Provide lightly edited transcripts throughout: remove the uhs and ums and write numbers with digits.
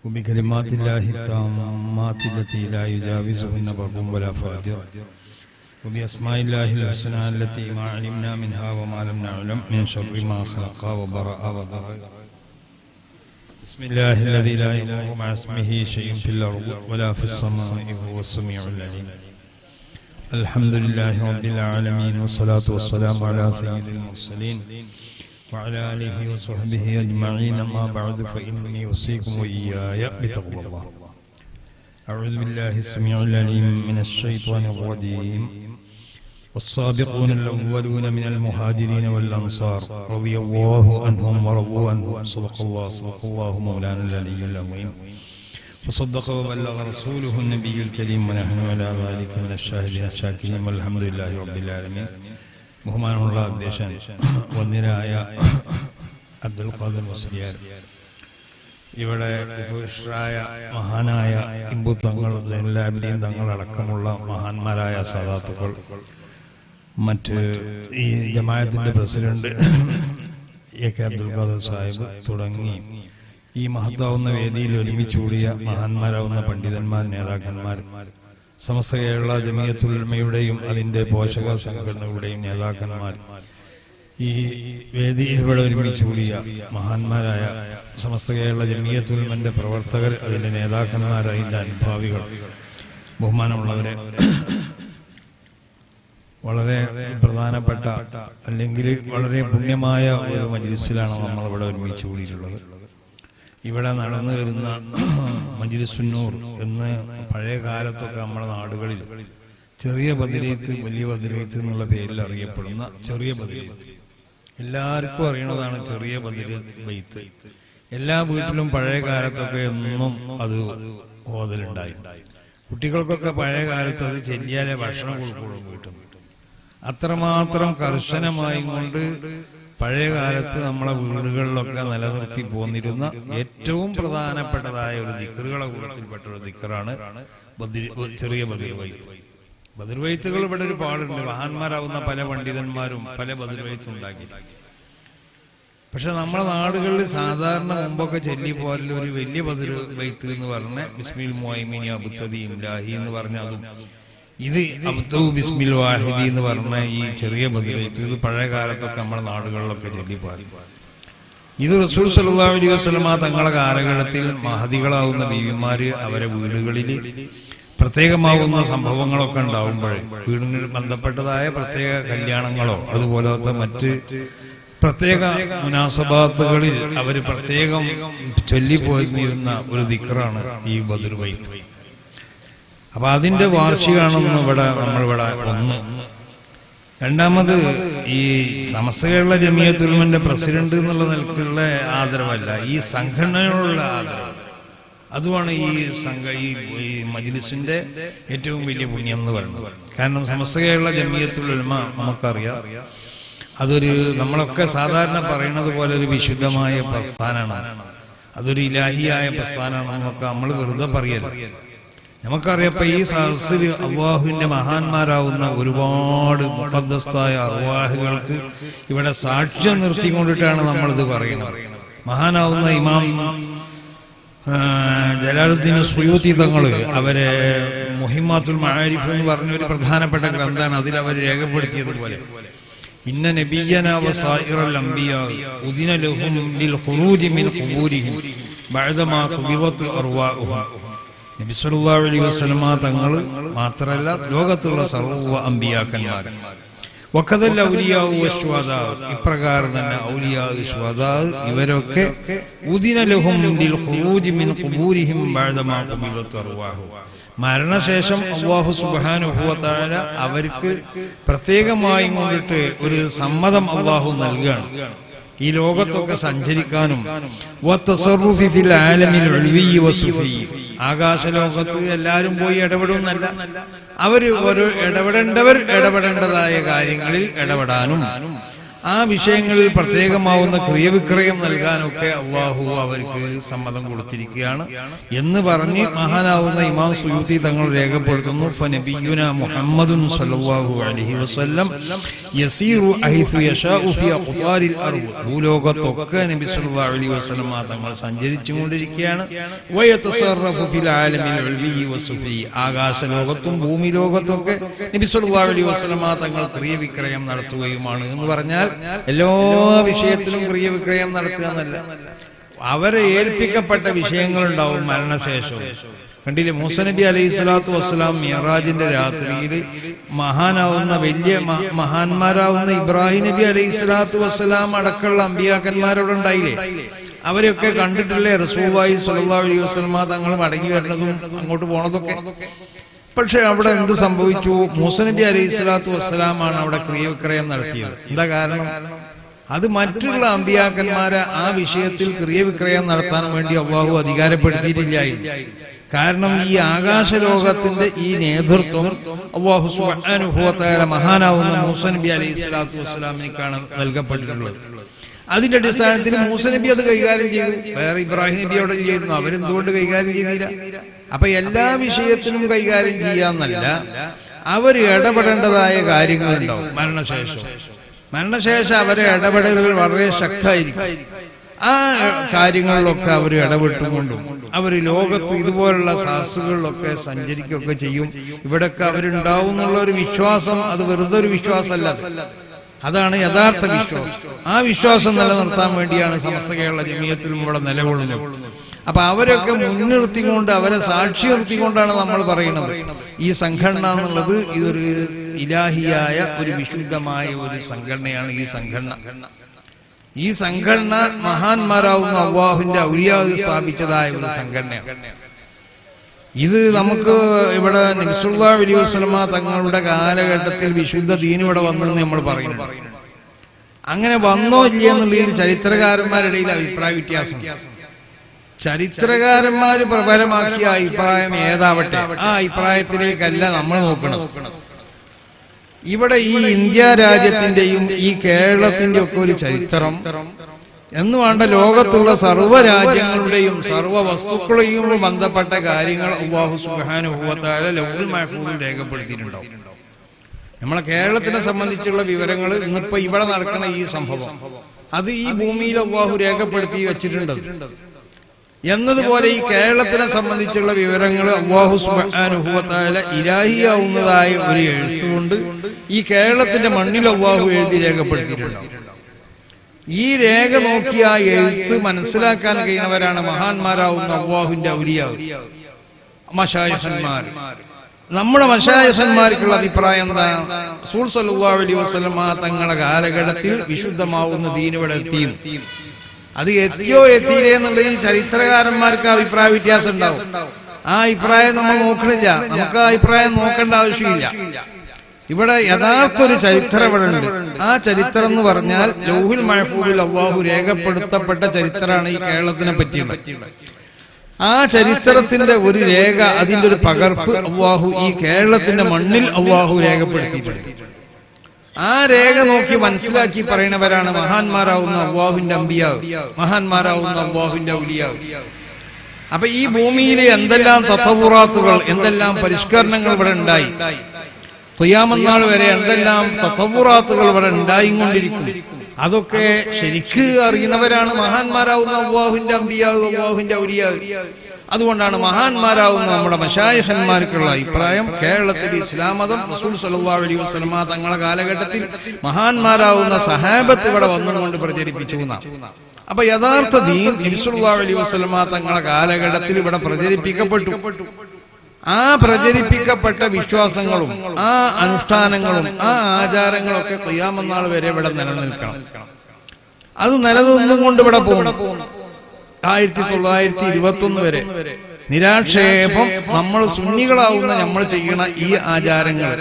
وبكلمات الله التامات التي لا يجاوزهن بر ولا فاجر وبأسماء الله الحسنى التي ما علمنا منها وما لم نعلم من شر ما خلق وبرأ وضرر. بسم الله الذي لا يضر مع اسمه شيء في الأرض ولا في السماء وهو السميع العليم. الحمد لله رب العالمين والصلاة والسلام على سيد المرسلين وعلى آله وصحبه أجمعين. أما بعد فإني أوصيكم وإياي بتقوى الله. أعوذ بالله السميع العليم من الشيطان الرجيم. والسابقون الأولون من المهاجرين والأنصار رضي الله عنهم ورضوا عنه. صدق الله مولانا العلي العظيم وصدق وبلغ رسوله النبي الكريم ونحن على ذلك من الشاهدين الشاكرين والحمد لله رب العالمين. ബഹുമാനമുള്ള അധ്യക്ഷൻ വന്യരായ അബ്ദുൽ ഖാദർ മുസ്ലിയാർ, ഇവിടെ ഉപവിഷ്ടരായ മഹാനായ ഇമ്പു തങ്ങൾ, സൈനുലാബ്ദീൻ തങ്ങളടക്കമുള്ള മഹാന്മാരായ സാദാത്തുക്കൾ, മറ്റ് ഈ ജമാഅത്തിന്റെ president A K Abdul Khader Sahib തുടങ്ങി ഈ മഹത്താവുന്ന വേദിയിൽ ഒരുമിച്ചുകൂടിയ മഹാന്മാരാവുന്ന പണ്ഡിതന്മാർ, നേതാക്കന്മാർ, സമസ്ത കേരള ജമിയത്തുൽ ഉലമയുടെയും അതിന്റെ പോഷക സംഘടനകളുടെയും നേതാക്കന്മാർ, ഈ വേദിയിൽ ഇവിടെ ഒരുമിച്ച് കൂടിയ മഹാന്മാരായ സമസ്ത കേരള ജമിയത്തുൽ ഉലമയുടെ പ്രവർത്തകർ, അതിന്റെ നേതാക്കന്മാർ, അതിന്റെ അനുഭാവികൾ, ബഹുമാനമുള്ളവരെ, വളരെ പ്രധാനപ്പെട്ട അല്ലെങ്കിൽ വളരെ പുണ്യമായ ഒരു മജ്ലിസിലാണ് നമ്മളിവിടെ ഒരുമിച്ച് കൂടിയിട്ടുള്ളത്. ഇവിടെ നടന്നു വരുന്ന മജ്ലിസുന്നൂർ എന്ന് പഴയ കാലത്തൊക്കെ നമ്മുടെ നാടുകളിൽ ചെറിയ ബദരീത്ത്, വലിയ ബദരീത്ത് എന്നുള്ള പേരിൽ അറിയപ്പെടുന്ന ചെറിയ ബദരീത്ത്, എല്ലാവർക്കും അറിയണതാണ് ചെറിയ ബദരീത്ത്. എല്ലാ വീട്ടിലും പഴയ കാലത്തൊക്കെ എന്നും അത് ഓതലുണ്ടായി. കുട്ടികൾക്കൊക്കെ പഴയ കാലത്ത് അത് ചെല്ലിയാലേ ഭക്ഷണം കൊടുക്കുള്ളൂ വീട്ടിൽ. അത്രമാത്രം കർശനമായി കൊണ്ട് പഴയ കാലത്ത് നമ്മളെ വീടുകളിലൊക്കെ നിലനിർത്തി പോന്നിരുന്ന ഏറ്റവും പ്രധാനപ്പെട്ടതായ ഒരു ദിക്റുകളെ കൂട്ടത്തിൽപ്പെട്ട ഒരു ദിക്റാണ് ചെറിയ ബദർവൈത്ത്. ബദർവൈത്തുകൾ ഇവിടെ ഒരു പാടുണ്ട്. മഹാന്മാരാവുന്ന പല പണ്ഡിതന്മാരും പല ബദർവൈത്ത് ഉണ്ടാക്കി. പക്ഷെ നമ്മളെ നാടുകളിൽ സാധാരണ മുമ്പൊക്കെ ചൊല്ലിപ്പോലുള്ള ഒരു വലിയ ബദർവൈത്ത് എന്ന് പറഞ്ഞ ബിസ്മിൽ മുഅ്മിനി അബ്തദീം ലാഹി എന്ന് പറഞ്ഞ അതും, ഇത് അബ്ദു ബിസ്മിൽ വാഹിദി എന്ന് പറഞ്ഞ ഈ ചെറിയ ബദരീത്ത്, ഇത് പഴയ കാലത്തൊക്കെ നമ്മുടെ നാടുകളിലൊക്കെ ചൊല്ലിപ്പാറി. ഇത് റസൂൽ സല്ലല്ലാഹു അലൈഹി വസല്ലമ തങ്ങളുടെ കാലഘട്ടത്തിൽ മഹദികളാവുന്ന ബീവിമാര് അവരെ വീടുകളിൽ പ്രത്യേകമാവുന്ന സംഭവങ്ങളൊക്കെ ഉണ്ടാവുമ്പോൾ, വീടിന് ബന്ധപ്പെട്ടതായ പ്രത്യേക കല്യാണങ്ങളോ അതുപോലത്തെ മറ്റ് പ്രത്യേക മുനാസബാത്തുകളിൽ അവര് പ്രത്യേകം ചൊല്ലിപ്പോയിരുന്ന ഒരു ദിക്റാണ് ഈ ബദർവൈത്ത്. അപ്പൊ അതിന്റെ വാർഷികമാണെന്ന് നമ്മളിവിടെ ഒന്ന്. രണ്ടാമത്, ഈ സമസ്ത കേരള ജമിയത്തുൽ ഉലമയുടെ പ്രസിഡന്റ് എന്നുള്ള നിലക്കുള്ള ആദരവല്ല, ഈ സംഘടനയോടുള്ള ആദരവ്. അതുമാണ് ഈ മജ്ലിസിന്റെ ഏറ്റവും വലിയ പുണ്യം എന്ന് പറയുന്നത്. കാരണം സമസ്ത കേരള ജമിയത്തുൽ ഉലമ നമുക്കറിയാം, അതൊരു നമ്മളൊക്കെ സാധാരണ പറയുന്നത് പോലെ ഒരു വിശുദ്ധമായ പ്രസ്ഥാനമാണ്, അതൊരു ഇലാഹിയായ പ്രസ്ഥാനമാണെന്നൊക്കെ നമ്മൾ വെറുതെ പറയല്ല. നമുക്കറിയപ്പോ ഈ സദസ്സിൽ അള്ളാഹുവിന്റെ മഹാന്മാരാവുന്ന ഒരുപാട് മുഖദ്ദസ്തായ അർവാഹുകൾക്ക് ഇവിടെ സാക്ഷ്യം നിർത്തിക്കൊണ്ടിട്ടാണ് നമ്മളിത് പറയുന്നത്. മഹാനാവുന്ന ഇമാം ജലാലുദ്ദീൻ സുയൂത്തി തങ്ങള് അവരെ മുഹിമ്മാത്തുൽ മആരിഫ് എന്ന് പറഞ്ഞ ഒരു പ്രധാനപ്പെട്ട ഗ്രന്ഥമാണ്. അതിൽ അവർ രേഖപ്പെടുത്തിയതുപോലെ ഇന്ന നബിയ്യനാ വസായിറൽ അംബിയാ ഉദിന ലഹും ലിൽ ഖുറൂജി മിൻ ഖുബൂരിഹിം ബഅദമാ ഖുബിദത് അർവാഉഹും. നബി സല്ലല്ലാഹു അലൈഹി വസല്ലമ തങ്ങൾ മാത്രമല്ല, ലോകത്തുള്ള സർവ്വ അമ്പിയാക്കന്മാർ, വഖദൽ ഔലിയാ വശുഹദാ, ഇപ്രകാരം തന്നെ ഔലിയാ ശുഹദാ ഇവരൊക്കെ ഉദിന ലഹും ലിൽ ഖുറൂജി മിൻ ഖുബൂരിഹിം ബഅദമാ ഖുബിദത് അർവാഹു, മരണശേഷം അല്ലാഹു സുബ്ഹാനഹു വ തആല അവർക്ക് പ്രത്യേകമായി കൊണ്ടിട്ട് ഒരു സമ്മതം അല്ലാഹു നൽകുകയാണ് ഈ ലോകത്തൊക്കെ സഞ്ചരിക്കാനും. ആകാശലോകത്ത് എല്ലാവരും പോയി ഇടപെടുന്നല്ല, അവര് ഓരോ ഇടപെടേണ്ടവർ ഇടപെടേണ്ടതായ കാര്യങ്ങളിൽ ഇടപെടാനും, ആ വിഷയങ്ങളിൽ പ്രത്യേകമാവുന്ന ക്രിയവിക്രയം നൽകാനൊക്കെ അള്ളാഹു അവർക്ക് സമ്മതം കൊടുത്തിരിക്കുകയാണ് എന്ന് പറഞ്ഞ് മഹാനാവുന്ന ഇമാം സുയൂത്തി തങ്ങൾ രേഖപ്പെടുത്തുന്നു. ഫനബിയുന മുഹമ്മദുൻ സ്വല്ലല്ലാഹു അലൈഹി വസല്ലം യസീറു ഹൈസു യശാഉ ഫി അഖ്താരിൽ അർദ്. ഭൂലോകത്തൊക്കെ നബി സല്ലല്ലാഹു അലൈഹി വസല്ലം തങ്ങൾ സഞ്ചരിച്ചുകൊണ്ടിരിക്കുകയാണ്. വയതസറഫു ഫിൽ ആലമിൽ ഉൽവി വസുഫി. ആകാശലോകത്തും ഭൂമി ലോകത്തൊക്കെ നബി സല്ലല്ലാഹു അലൈഹി വസല്ലം തങ്ങൾ ക്രിയവിക്രയം നടത്തുകയുമാണ് എന്ന് പറഞ്ഞാൽ എല്ലാ വിഷയത്തിലും ക്രിയവിക്രയം നടത്തുക എന്നല്ല, അവരെ ഏൽപ്പിക്കപ്പെട്ട വിഷയങ്ങളുണ്ടാവും മരണശേഷവും. കണ്ടില്ലേ, മൂസ നബി അലൈഹി സ്വലാത്തു വസ്സലാം മിഅ്റാജിന്റെ രാത്രിയിൽ മഹാനാവുന്ന വലിയ മഹാന്മാരാവുന്ന ഇബ്രാഹിം നബി അലൈഹി സ്വലാത്തു വസ്സലാം അടക്കമുള്ള അമ്പിയാക്കന്മാരോട് ഉണ്ടായില്ലേ, അവരെയൊക്കെ കണ്ടിട്ടില്ലേ റസൂലുള്ളാഹി സ്വല്ലല്ലാഹു അലൈഹി വസല്ലം തങ്ങൾ മടങ്ങി വരുന്നതും അങ്ങോട്ട് പോണതൊക്കെ. പക്ഷെ അവിടെ എന്ത് സംഭവിച്ചു? മൂസ നബി അലൈഹി സ്വലാത്തു വസ്സലാമാണ് അവിടെ ക്രിയവിക്രയം നടത്തിയത്. എന്താ കാരണം? അത് മറ്റുള്ള അമ്പിയാക്കന്മാരെ ആ വിഷയത്തിൽ ക്രിയവിക്രയം നടത്താൻ വേണ്ടി അല്ലാഹു അധികാരപ്പെടുത്തിയിട്ടില്ലായിരുന്നു. കാരണം ഈ ആകാശലോകത്തിന്റെ ഈ നേതൃത്വം അല്ലാഹു സുബ്ഹാനഹു വ തആല മഹാനാവുന്ന മൂസ നബി അലൈഹി സ്വലാത്തു വസ്സലാമിനാണ് നൽകപ്പെട്ടിട്ടുള്ളത്. അതിന്റെ അടിസ്ഥാനത്തിൽ മൂസ നബി അത് കൈകാര്യം ചെയ്തു, വേറെ ഇബ്രാഹിം നബി അവിടെ ചെയ്യായിരുന്നു. അവരെന്തുകൊണ്ട് കൈകാര്യം ചെയ്തില്ല? അപ്പൊ എല്ലാ വിഷയത്തിനും കൈകാര്യം ചെയ്യാന്നല്ല, അവർ ഇടപെടേണ്ടതായ കാര്യങ്ങളുണ്ടാവും മരണശേഷം അവരെ ഇടപെടലുകൾ വളരെ ശക്തമായിരിക്കും. ആ കാര്യങ്ങളിലൊക്കെ അവർ ഇടപെട്ടുകൊണ്ടും അവർ ലോകത്ത് ഇതുപോലുള്ള സാഹസുകളിലൊക്കെ സഞ്ചരിക്കുകയൊക്കെ ചെയ്യും. ഇവിടൊക്കെ അവരുണ്ടാവും എന്നുള്ള ഒരു വിശ്വാസം അത് വെറുതെ ഒരു വിശ്വാസമല്ല, അതാണ് യഥാർത്ഥ വിശ്വാസം. ആ വിശ്വാസം നിലനിർത്താൻ വേണ്ടിയാണ് സമസ്ത കേരള ജമിയത്തുൽ ഇവിടെ നിലകൊള്ളുന്നത്. അപ്പൊ അവരൊക്കെ മുൻനിർത്തിക്കൊണ്ട്, അവരെ സാക്ഷി നിർത്തിക്കൊണ്ടാണ് നമ്മൾ പറയുന്നത് ഈ സംഘടന എന്നുള്ളത് ഇതൊരു ഇലാഹിയായ ഒരു വിശുദ്ധമായ ഒരു സംഘടനയാണ്. ഈ സംഘടന മഹാന്മാരാവുന്ന അല്ലാഹുവിന്റെ ഔലിയാ സ്ഥാപിച്ചതായ ഒരു സംഘടനയാണ്. ഇത് നമുക്ക് ഇവിടെ നബി സല്ലല്ലാഹു അലൈഹി വസല്ലം തങ്ങളുടെ കാലഘട്ടത്തിൽ വിശുദ്ധ ദീൻ ഇവിടെ വന്നെന്ന് നമ്മൾ പറയുന്നു. അങ്ങനെ വന്നോ ഇല്ലയെന്നുള്ളതിൽ ചരിത്രകാരന്മാരുടെ ഇടയിൽ അഭിപ്രായ വ്യത്യാസം. ചരിത്രകാരന്മാര് പ്രബലമാക്കിയ അഭിപ്രായം ഏതാവട്ടെ, ആ അഭിപ്രായത്തിലേക്കല്ല നമ്മൾ നോക്കണം. ഇവിടെ ഈ ഇന്ത്യ രാജ്യത്തിന്റെയും ഈ കേരളത്തിന്റെ ഒക്കെ ഒരു ചരിത്രം എന്ന് വേണ്ട ലോകത്തുള്ള സർവ്വ രാജ്യങ്ങളുടെയും സർവ്വ വസ്തുക്കളെയും ബന്ധപ്പെട്ട കാര്യങ്ങൾ അല്ലാഹു സുബ്ഹാനഹു വ തആല ലൗഹുൽ മഹ്ഫൂസിൽ രേഖപ്പെടുത്തിയിട്ടുണ്ടാവും. നമ്മളെ കേരളത്തിനെ സംബന്ധിച്ചുള്ള വിവരങ്ങൾ ഇന്നിപ്പോ ഇവിടെ നടക്കുന്ന ഈ സംഭവം അത് ഈ ഭൂമിയിൽ അല്ലാഹു രേഖപ്പെടുത്തി വെച്ചിട്ടുണ്ട്. എന്നതുപോലെ ഈ കേരളത്തിനെ സംബന്ധിച്ചുള്ള വിവരങ്ങൾ അല്ലാഹു സുബ്ഹാനഹു വ തആല ഇലാഹിയാവുന്നതായ ഒരു എഴുത്തുകൊണ്ട് ഈ കേരളത്തിന്റെ മണ്ണിൽ അല്ലാഹു എഴുതി രേഖപ്പെടുത്തിയിട്ടുണ്ട്. ഈ രേഖ നോക്കി ആ എഴുത്ത് മനസ്സിലാക്കാൻ കഴിയുന്നവരാണ് മഹാന്മാരാവുന്ന അല്ലാഹുവിന്റെ ഔലിയാ മശായിഖന്മാർ. നമ്മുടെ മശായിഖന്മാർക്കുള്ള അഭിപ്രായം എന്താ? റസൂൽ സല്ലല്ലാഹു അലൈഹി വസല്ലം തങ്ങളുടെ കാലഘട്ടത്തിൽ വിശുദ്ധമാവുന്ന ദീൻ ഇവിടെ എത്തിയും അത് എത്തിയോ എത്തിയില്ലേ എന്നുള്ളത് ഈ ചരിത്രകാരന്മാർക്ക് അഭിപ്രായ വ്യത്യാസം ഉണ്ടാവും. ആ അഭിപ്രായം നമ്മൾ നോക്കണില്ല, നമുക്ക് ആ അഭിപ്രായം നോക്കേണ്ട ആവശ്യമില്ല. ഇവിടെ യഥാർത്ഥ ഒരു ചരിത്രം ഇവിടെ ഉണ്ട്. ആ ചരിത്രം എന്ന് പറഞ്ഞാൽ ലൗഹുൽ മഹ്ഫൂദിൽ അല്ലാഹു രേഖപ്പെടുത്തപ്പെട്ട ചരിത്രമാണ് ഈ കേരളത്തിനെ പറ്റിയുള്ളത്. ആ ചരിത്രത്തിന്റെ ഒരു രേഖ, അതിന്റെ ഒരു പകർപ്പ് അല്ലാഹു ഈ കേരളത്തിന്റെ മണ്ണിൽ അല്ലാഹു രേഖപ്പെടുത്തിയിട്ടുണ്ട്. ആ രേഖ നോക്കി മനസ്സിലാക്കി പറയുന്നവരാണ് മഹാന്മാരാവുന്ന അല്ലാഹുവിന്റെ അമ്പിയാ, മഹാന്മാരാവുന്ന അല്ലാഹുവിന്റെ ഔലിയാ. അപ്പൊ ഈ ഭൂമിയിൽ എന്തെല്ലാം തത്തവുറാത്തുകൾ, എന്തെല്ലാം പരിഷ്കരണങ്ങൾ ഇവിടെ ഉണ്ടായി, ഖിയാമത്ത് നാൾ വരെ എന്തെല്ലാം തത്തവുറാത്തുകൾ ഇവിടെ ഉണ്ടായിക്കൊണ്ടിരിക്കും. അതൊക്കെ ശരിക്ക് അറിയുന്നവരാണ് മഹാന്മാരാവുന്ന അല്ലാഹുവിന്റെ അമ്പിയാ, അല്ലാഹുവിന്റെ ഔലിയാ. അതുകൊണ്ടാണ് മഹാന്മാരാവുന്ന നമ്മുടെ മശായിഖന്മാർക്കുള്ള അഭിപ്രായം കേരളത്തിൽ ഇസ്ലാം മതം റസൂൽ സല്ലല്ലാഹു അലൈഹി വസല്ലം തങ്ങളുടെ കാലഘട്ടത്തിൽ മഹാന്മാരാവുന്ന സഹാബത്ത് ഇവിടെ വന്നുകൊണ്ട് പ്രചരിപ്പിച്ചു എന്നാണ്. അപ്പൊ യഥാർത്ഥ ദീൻ നബി സല്ലല്ലാഹു അലൈഹി വസല്ലം തങ്ങളുടെ കാലഘട്ടത്തിൽ ഇവിടെ പ്രചരിപ്പിക്കപ്പെട്ടു. ആ പ്രചരിപ്പിക്കപ്പെട്ട വിശ്വാസങ്ങളും ആ അനുഷ്ഠാനങ്ങളും ആ ആചാരങ്ങളും ഒക്കെ ഖിയാമത്ത് നാൾ വരെ ഇവിടെ നിലനിൽക്കണം. അത് നിലനിന്നുകൊണ്ട് ഇവിടെ പോകണം. 1921 വരെ നിരാക്ഷേപം നമ്മൾ സുന്നികളാവുന്ന നമ്മൾ ചെയ്യണ ഈ ആചാരങ്ങൾ,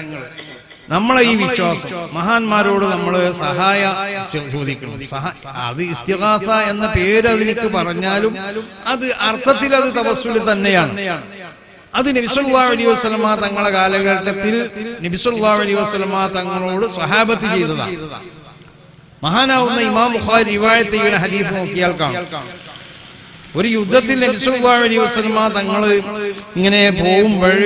നമ്മളെ ഈ വിശ്വാസം, മഹാന്മാരോട് നമ്മൾ സഹായ ചോദിക്കണം. അത് ഇസ്തിഗാസ എന്ന പേര് അതിലേക്ക് പറഞ്ഞാലും അത് അർത്ഥത്തിൽ അത് തവസ്സുൽ തന്നെയാണ്. അത് നബി സല്ലല്ലാഹു അലൈഹി വസല്ലം തങ്ങളുടെ കാലഘട്ടത്തിൽ നബി സല്ലല്ലാഹു അലൈഹി വസല്ലം തങ്ങളോട് സ്വഹാബത്ത് ചെയ്തതാണ്. മഹാനാവുന്ന ഇമാം ബുഖാരി റിവായത്ത് ചെയ്യുന്ന ഹദീസ് നോക്കിയാൽ കാണാം, ഒരു യുദ്ധത്തിൽ നബി സല്ലല്ലാഹു അലൈഹി വസല്ലം തങ്ങൾ ഇങ്ങനെ പോകുമ്പോൾ,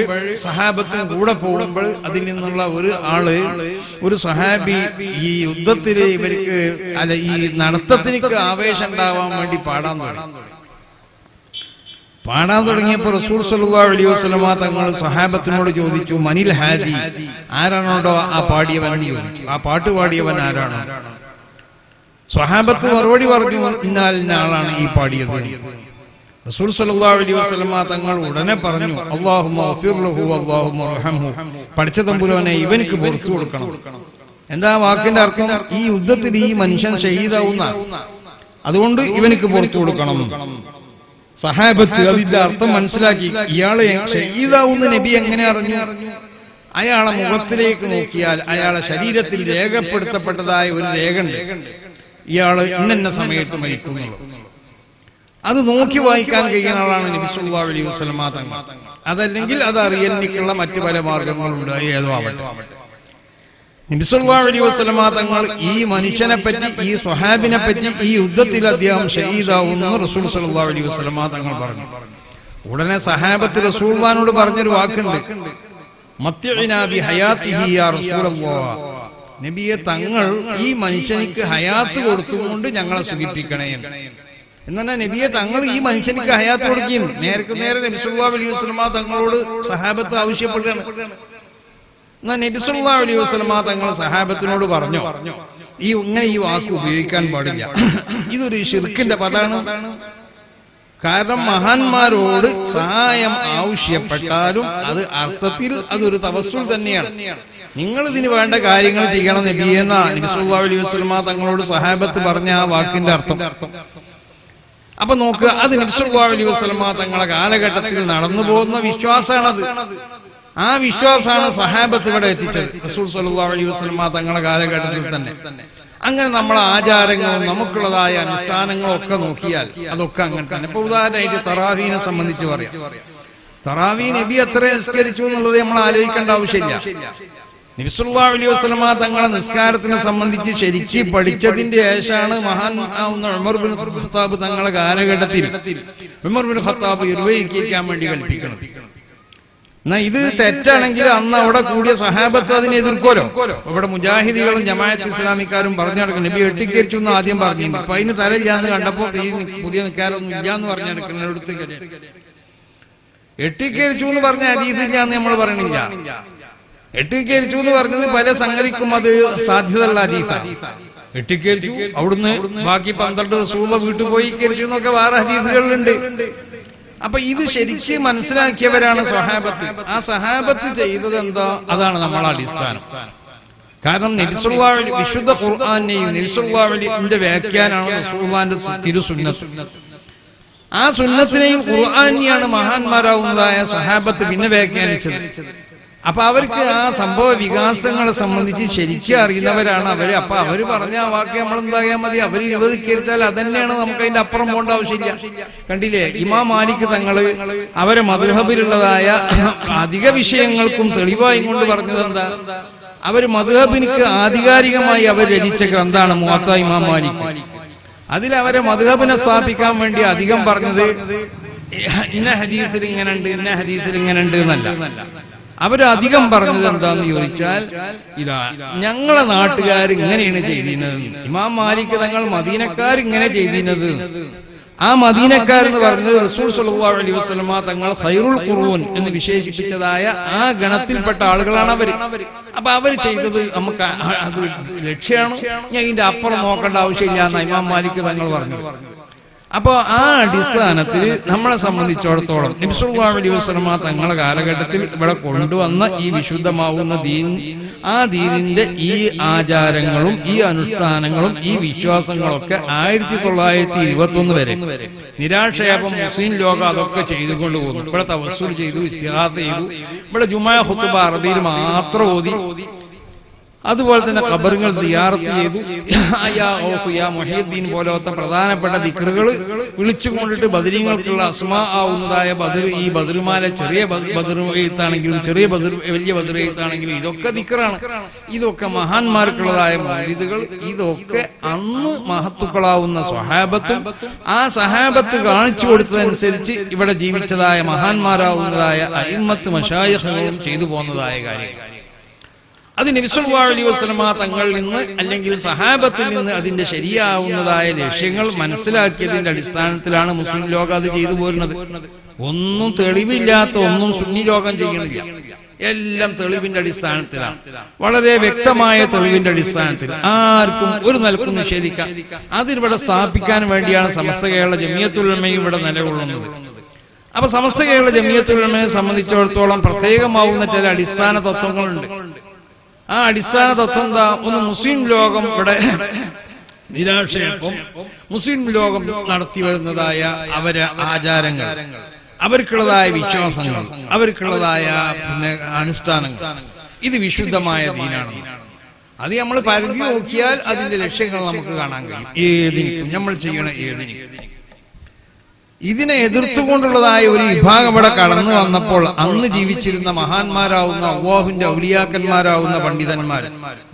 സഹാബത്തും കൂടെ പോകുമ്പോൾ, അതിൽ നിന്നുള്ള ഒരു സഹാബി ഈ യുദ്ധത്തിൽ ഇവർക്ക് ഈ നടത്തത്തിനൊക്കെ ആവേശം ഉണ്ടാവാൻ വേണ്ടി പാടാൻ തുടങ്ങിയപ്പോൾ റസൂൽ സല്ലല്ലാഹു അലൈഹി വസല്ലം തങ്ങൾ സഹാബത്തിനോട് ചോദിച്ചു, മനിൽ ഹാദി, ആരാണോ ആ പാടിയവൻ ചോദിച്ചു. ആ പാട്ട് പാടിയവൻ ആരാണ്? സ്വഹാബത്ത് മറുപടി പറഞ്ഞു, ഇന്ന ആളാണ് ഈ പാടിയത്. റസൂൽ സല്ലല്ലാഹു അലൈഹി വസല്ലം തങ്ങൾ ഉടനെ പറഞ്ഞു, അല്ലാഹുമ്മ ഗഫിർ ലഹു വല്ലാഹുമ്മ അർഹംഹു, പഠിച്ച തമ്പുരാനെ ഇവനിക്ക് പുറത്തു കൊടുക്കണം. എന്താ വാക്കിന്റെ അർത്ഥം? ഈ യുദ്ധത്തിൽ ഈ മനുഷ്യൻ ഷഹീദാവുന്ന, അതുകൊണ്ട് ഇവനിക്ക് പുറത്തു കൊടുക്കണം. സഹാബത്ത് അതിന്റെ അർത്ഥം മനസ്സിലാക്കി. ഇയാളെ ഷഹീദാവുന്ന നബി എങ്ങനെ അറിഞ്ഞു? അയാളെ മുഖത്തിലേക്ക് നോക്കിയാൽ അയാളെ ശരീരത്തിൽ രേഖപ്പെടുത്തപ്പെട്ടതായ ഒരു രേഖയുണ്ട്, ഇയാള് ഇന്ന സമയത്ത് മരിക്കുന്നുള്ളൂ. അത് നോക്കി വായിക്കാൻ കഴിയുന്ന ആളാണ് നബി സല്ലല്ലാഹു അലൈഹി വസല്ലം തങ്ങൾ. അതല്ലെങ്കിൽ അത് അറിയാനുള്ള മറ്റു പല മാർഗങ്ങളുണ്ട്, ഏതോ ആവട്ടെ. നബി സല്ലല്ലാഹു അലൈഹി വസല്ലം തങ്ങൾ ഈ മനുഷ്യനെ പറ്റി, ഈ സ്വഹാബിനെ പറ്റി, ഈ യുദ്ധത്തിൽ അദ്ദേഹം ഷഹീദാവുന്നു റസൂൽ സല്ലല്ലാഹു അലൈഹി വസല്ലം തങ്ങൾ പറഞ്ഞു. ഉടനെ സഹാബത്ത് റസൂലുള്ളാഹിനോട് പറഞ്ഞൊരു വാക്കുണ്ട്, മത്തിഇനാ ബി ഹയാത്തിഹി യാ റസൂലല്ലാഹ്, നബിയെ തങ്ങൾ ഈ മനുഷ്യനിക്ക് ഹയാത്ത് കൊടുത്തുകൊണ്ട് ഞങ്ങളെ സുഖിപ്പിക്കണേ. എന്നാൽ നബിയെ തങ്ങൾ ഈ മനുഷ്യനിക്ക് ഹയാത്ത് കൊടുക്കുകയും നേരെ നബി സല്ലല്ലാഹു അലൈഹി വസല്ലം തങ്ങളോട് സഹാബത്ത് ആവശ്യപ്പെടുകയാണ്. എന്നാൽ നബി സല്ലല്ലാഹു അലൈഹി വസല്ലം തങ്ങൾ സഹാബത്തിനോട് പറഞ്ഞു, ഈ വാക്ക് ഉപയോഗിക്കാൻ പാടില്ല, ഇതൊരു ശിർക്കിന്റെ പദമാണ്. കാരണം മഹാന്മാരോട് സഹായം ആവശ്യപ്പെട്ടാലും അത് അർത്ഥത്തിൽ അതൊരു തവസ്സുൽ തന്നെയാണ്. നിങ്ങൾ ഇതിന് വേണ്ട കാര്യങ്ങൾ ചെയ്യണം നബിയെ എന്നാ നബി സല്ലല്ലാഹു അലൈഹി വസല്ലം തങ്ങളോട് സഹാബത്ത് പറഞ്ഞ ആ വാക്കിന്റെ അർത്ഥം. അപ്പൊ നോക്കുക, അത് നബി സല്ലല്ലാഹു അലൈഹി വസല്ലം തങ്ങളെ കാലഘട്ടത്തിൽ നടന്നു പോകുന്ന വിശ്വാസമാണത്. ആ വിശ്വാസമാണ് സഹാബത്ത് ഇവിടെ എത്തിച്ചത് റസൂൽ സല്ലല്ലാഹു അലൈഹി വസല്ലം തങ്ങളെ കാലഘട്ടത്തിൽ തന്നെ. അങ്ങനെ നമ്മളെ ആചാരങ്ങളും നമുക്കുള്ളതായ അനുഷ്ഠാനങ്ങളും ഒക്കെ നോക്കിയാൽ അതൊക്കെ അങ്ങനെ തന്നെ. ഇപ്പൊ ഉദാഹരണമായിട്ട് തറാവീനെ സംബന്ധിച്ച് പറയാം. തറാവീ നബി എത്ര നിസ്കരിച്ചു എന്നുള്ളത് നമ്മൾ ആലോചിക്കേണ്ട ആവശ്യമില്ല. നബി സല്ലല്ലാഹു അലൈഹി വസല്ലം തങ്ങളെ നിസ്കാരത്തിനെ സംബന്ധിച്ച് ശരിക്ക് പഠിച്ചതിന്റെ ശേഷമാണ് മഹാനാവുന്ന ഉമർ ബിൻ ഖത്താബ് തങ്ങളെ കാലഘട്ടത്തിൽ ഉമർ ബിൻ ഖത്താബ് നിർവഹിക്കാൻ വേണ്ടി കൽപ്പിക്കണം. എന്നാ ഇത് തെറ്റാണെങ്കിൽ അന്ന് അവിടെ കൂടിയ സഹാബത്ത് അതിനെ എതിർക്കോലോ. ഇവിടെ മുജാഹിദികളും ജമാഅത്ത് ഇസ്ലാമിക്കാരും പറഞ്ഞു നടക്കും, നബി എട്ടിക്കരിച്ചു എന്ന് ആദ്യം പറഞ്ഞു. അപ്പൊ അതിന് തലയില്ലാന്ന് കണ്ടപ്പോൾ ഈ പുതിയ നിൽക്കാരൊന്നും ഇല്ലാന്ന് പറഞ്ഞു നടക്കുന്നിടത്ത് എട്ടിക്കരിച്ചു എന്ന് പറഞ്ഞ ഹദീസില്ലാന്ന് നമ്മൾ പറയണില്ല. എട്ടിക്കരിച്ചു എന്ന് പറഞ്ഞത് പല സംഗതിക്കും അത് സാധ്യതയുള്ള ഹദീസാണ്. എട്ടിക്കരിച്ചു, അവിടുന്ന് ബാക്കി 12 റസൂൽ വീട്ടിൽ പോയി കരിച്ചു എന്നൊക്കെ വേറെ ഹദീസുകളിലുണ്ട്. അപ്പൊ ഇത് ശരിക്ക് മനസ്സിലാക്കിയവരാണ് സ്വഹാബത്ത്. ആ സഹാബത്ത് ചെയ്തത് എന്താ, അതാണ് നമ്മളെ അടിസ്ഥാനം. കാരണം നബി സല്ലല്ലാഹു അലൈഹി വിശുദ്ധ ഖുർആനെയും നബി സല്ലല്ലാഹു അലൈഹിന്റെ വ്യാഖ്യാനാണ് റസൂലുള്ളാഹിന്റെ തിരുസുന്നത്ത്. ആ സുന്നത്തിനെയും ഖുർആനെയാണ് മഹാന്മാരാവുന്നതായ സ്വഹാബത്ത് പിന്നെ വ്യാഖ്യാനിച്ചത്. അപ്പൊ അവർക്ക് ആ സംഭവ വികാസങ്ങളെ സംബന്ധിച്ച് ശരിക്കും അറിയുന്നവരാണ് അവര്. അപ്പൊ അവര് പറഞ്ഞ ആ വാക്ക് നമ്മൾ എന്തായാൽ മതി, അവര് 20 കരിച്ചാൽ അതന്നെയാണ്, നമുക്ക് അതിന്റെ അപ്പുറം പോകേണ്ട ആവശ്യമില്ല. കണ്ടില്ലേ, ഇമാം മാലിക് തങ്ങള് അവരെ മദ്ഹബിലുള്ളതായ അധിക വിഷയങ്ങൾക്കും തെളിവായും കൊണ്ട് പറഞ്ഞത് എന്താ, അവര് മദ്ഹബിനിക്ക് ആധികാരികമായി അവർ രചിച്ച ഗ്രന്ഥാണ് മുവത്ത ഇമാം മാലിക്. അതിൽ അവരെ മദ്ഹബിനെ സ്ഥാപിക്കാൻ വേണ്ടി അധികം പറഞ്ഞത് ഇന്ന ഹദീസിൽ ഇങ്ങനെ ഉണ്ട്, ഇന്ന ഹദീസിൽ ഇങ്ങനെ ഉണ്ട് എന്നല്ല. അവരധികം പറഞ്ഞത് എന്താന്ന് ചോദിച്ചാൽ, ഇതാ ഞങ്ങളെ നാട്ടുകാർ ഇങ്ങനെയാണ് ചെയ്തിരുന്നത്, ഇമാം മാലിക് തങ്ങൾ മദീനക്കാർ ഇങ്ങനെ ചെയ്തിരുന്നത്. ആ മദീനക്കാരെന്ന് പറഞ്ഞത് റസൂൽ സല്ലല്ലാഹു അലൈഹി വസല്ലം തങ്ങൾ ഖൈറുൽ ഖുറൂൻ എന്ന് വിശേഷിപ്പിച്ചതായ ആ ഗണത്തിൽപ്പെട്ട ആളുകളാണ് അവര്. അപ്പൊ അവര് ചെയ്തത് നമുക്ക് അത് ലക്ഷ്യമാണ്, ഞാൻ ഇതിന്റെ അപ്പുറം നോക്കേണ്ട ആവശ്യമില്ല എന്ന് ഇമാം മാലിക് തങ്ങൾ പറഞ്ഞു. അപ്പോ ആ അടിസ്ഥാനത്തിൽ നമ്മളെ സംബന്ധിച്ചിടത്തോളം നബി സല്ലല്ലാഹു അലൈഹി വസല്ലം തങ്ങളുടെ കാലഘട്ടത്തിൽ ഇവിടെ കൊണ്ടുവന്ന ഈ വിശുദ്ധമാവുന്ന ദീൻ, ആ ദീനിന്റെ ഈ ആചാരങ്ങളും ഈ അനുഷ്ഠാനങ്ങളും ഈ വിശ്വാസങ്ങളൊക്കെ 1921 വരെ നിരാക്ഷേപം മുസ്ലിം ലോകം അതൊക്കെ ചെയ്തുകൊണ്ട് പോകുന്നു. ഇവിടെ തവസ്സുൽ ചെയ്തു, ഇസ്തിഗാസ ചെയ്തു, ഇവിടെ ജുമാ ഖുതുബ അറബിയിൽ മാത്രം ഓതി. അതുപോലെ തന്നെ ഖബറുകൾ സിയാറത്ത് ചെയ്തു. യാ ഔഫ് യാ മുഹീദ്ദീൻ പോലത്തെ പ്രധാനപ്പെട്ട ദിക്റുകൾ വിളിച്ചുകൊണ്ടിട്ട് ബദരീങ്ങൾക്കുള്ള അസ്മാ ആവുന്നതായ ബദർ, ഈ ബദറുമാല ചെറിയ ബദർ എഴുത്താണെങ്കിലും ചെറിയ ബദർ വലിയ ബദർ എഴുത്താണെങ്കിലും ഇതൊക്കെ ദിക്റാണ്. ഇതൊക്കെ മഹാന്മാർക്കുള്ളതായ മൗലിദുകൾ. ഇതൊക്കെ അന്ന് മഹത്തുക്കളാവുന്ന സ്വഹാബത്തും ആ സഹാബത്ത് കാണിച്ചു കൊടുത്തതനുസരിച്ച് ഇവിടെ ജീവിച്ചതായ മഹാന്മാരാവുന്നതായ അയിമ്മത്ത് മശായിഖുകളും ചെയ്തു പോകുന്നതായ കാര്യങ്ങൾ. അത് നബി സല്ലല്ലാഹു അലൈഹി വസല്ലമ തങ്ങളിൽ നിന്ന് അല്ലെങ്കിൽ സഹാബത്തിൽ നിന്ന് അതിന്റെ ശരിയാവുന്നതായ ലക്ഷ്യങ്ങൾ മനസ്സിലാക്കിയതിന്റെ അടിസ്ഥാനത്തിലാണ് മുസ്ലിം ലോകം അത് ചെയ്തു പോരുന്നത്. ഒന്നും തെളിവില്ലാത്ത ഒന്നും സുന്നി ലോകം ചെയ്യണില്ല. എല്ലാം തെളിവിന്റെ അടിസ്ഥാനത്തിലാണ്, വളരെ വ്യക്തമായ തെളിവിന്റെ അടിസ്ഥാനത്തിൽ. ആർക്കും ഒരു നിലക്കും നിഷേധിക്കാം. അതിവിടെ സ്ഥാപിക്കാൻ വേണ്ടിയാണ് സമസ്ത കേരള ജമിയത്തുൽ ഉലമയും ഇവിടെ നിലകൊള്ളുന്നത്. അപ്പൊ സമസ്ത കേരള ജമിയത്തുൽ ഉലമയെ സംബന്ധിച്ചിടത്തോളം പ്രത്യേകമാവുന്ന ചില അടിസ്ഥാന തത്വങ്ങളുണ്ട്. ആ അടിസ്ഥാന തത്വം എന്താ? ഒന്ന്, മുസ്ലിം ലോകം ഇവിടെ നിരാക്ഷേപം മുസ്ലിം ലോകം നടത്തി വരുന്നതായ അവരെ ആചാരങ്ങൾ, അവർക്കുള്ളതായ വിശ്വാസങ്ങൾ, അവർക്കുള്ളതായ പിന്നെ അനുഷ്ഠാനങ്ങൾ, ഇത് വിശുദ്ധമായ ദീനാണ്. അത് നമ്മൾ പരിധി നോക്കിയാൽ അതിന്റെ ലക്ഷ്യങ്ങൾ നമുക്ക് കാണാൻ കഴിയും. ഏതിനും നമ്മൾ ചെയ്യണ ഏതിനും ഇതിനെ എതിർത്തുകൊണ്ടുള്ളതായ ഒരു വിഭാഗം ഇവിടെ കടന്നു വന്നപ്പോൾ അന്ന് ജീവിച്ചിരുന്ന മഹാന്മാരാവുന്ന അല്ലാഹുവിന്റെ ഔലിയാക്കന്മാരാവുന്ന പണ്ഡിതന്മാർ,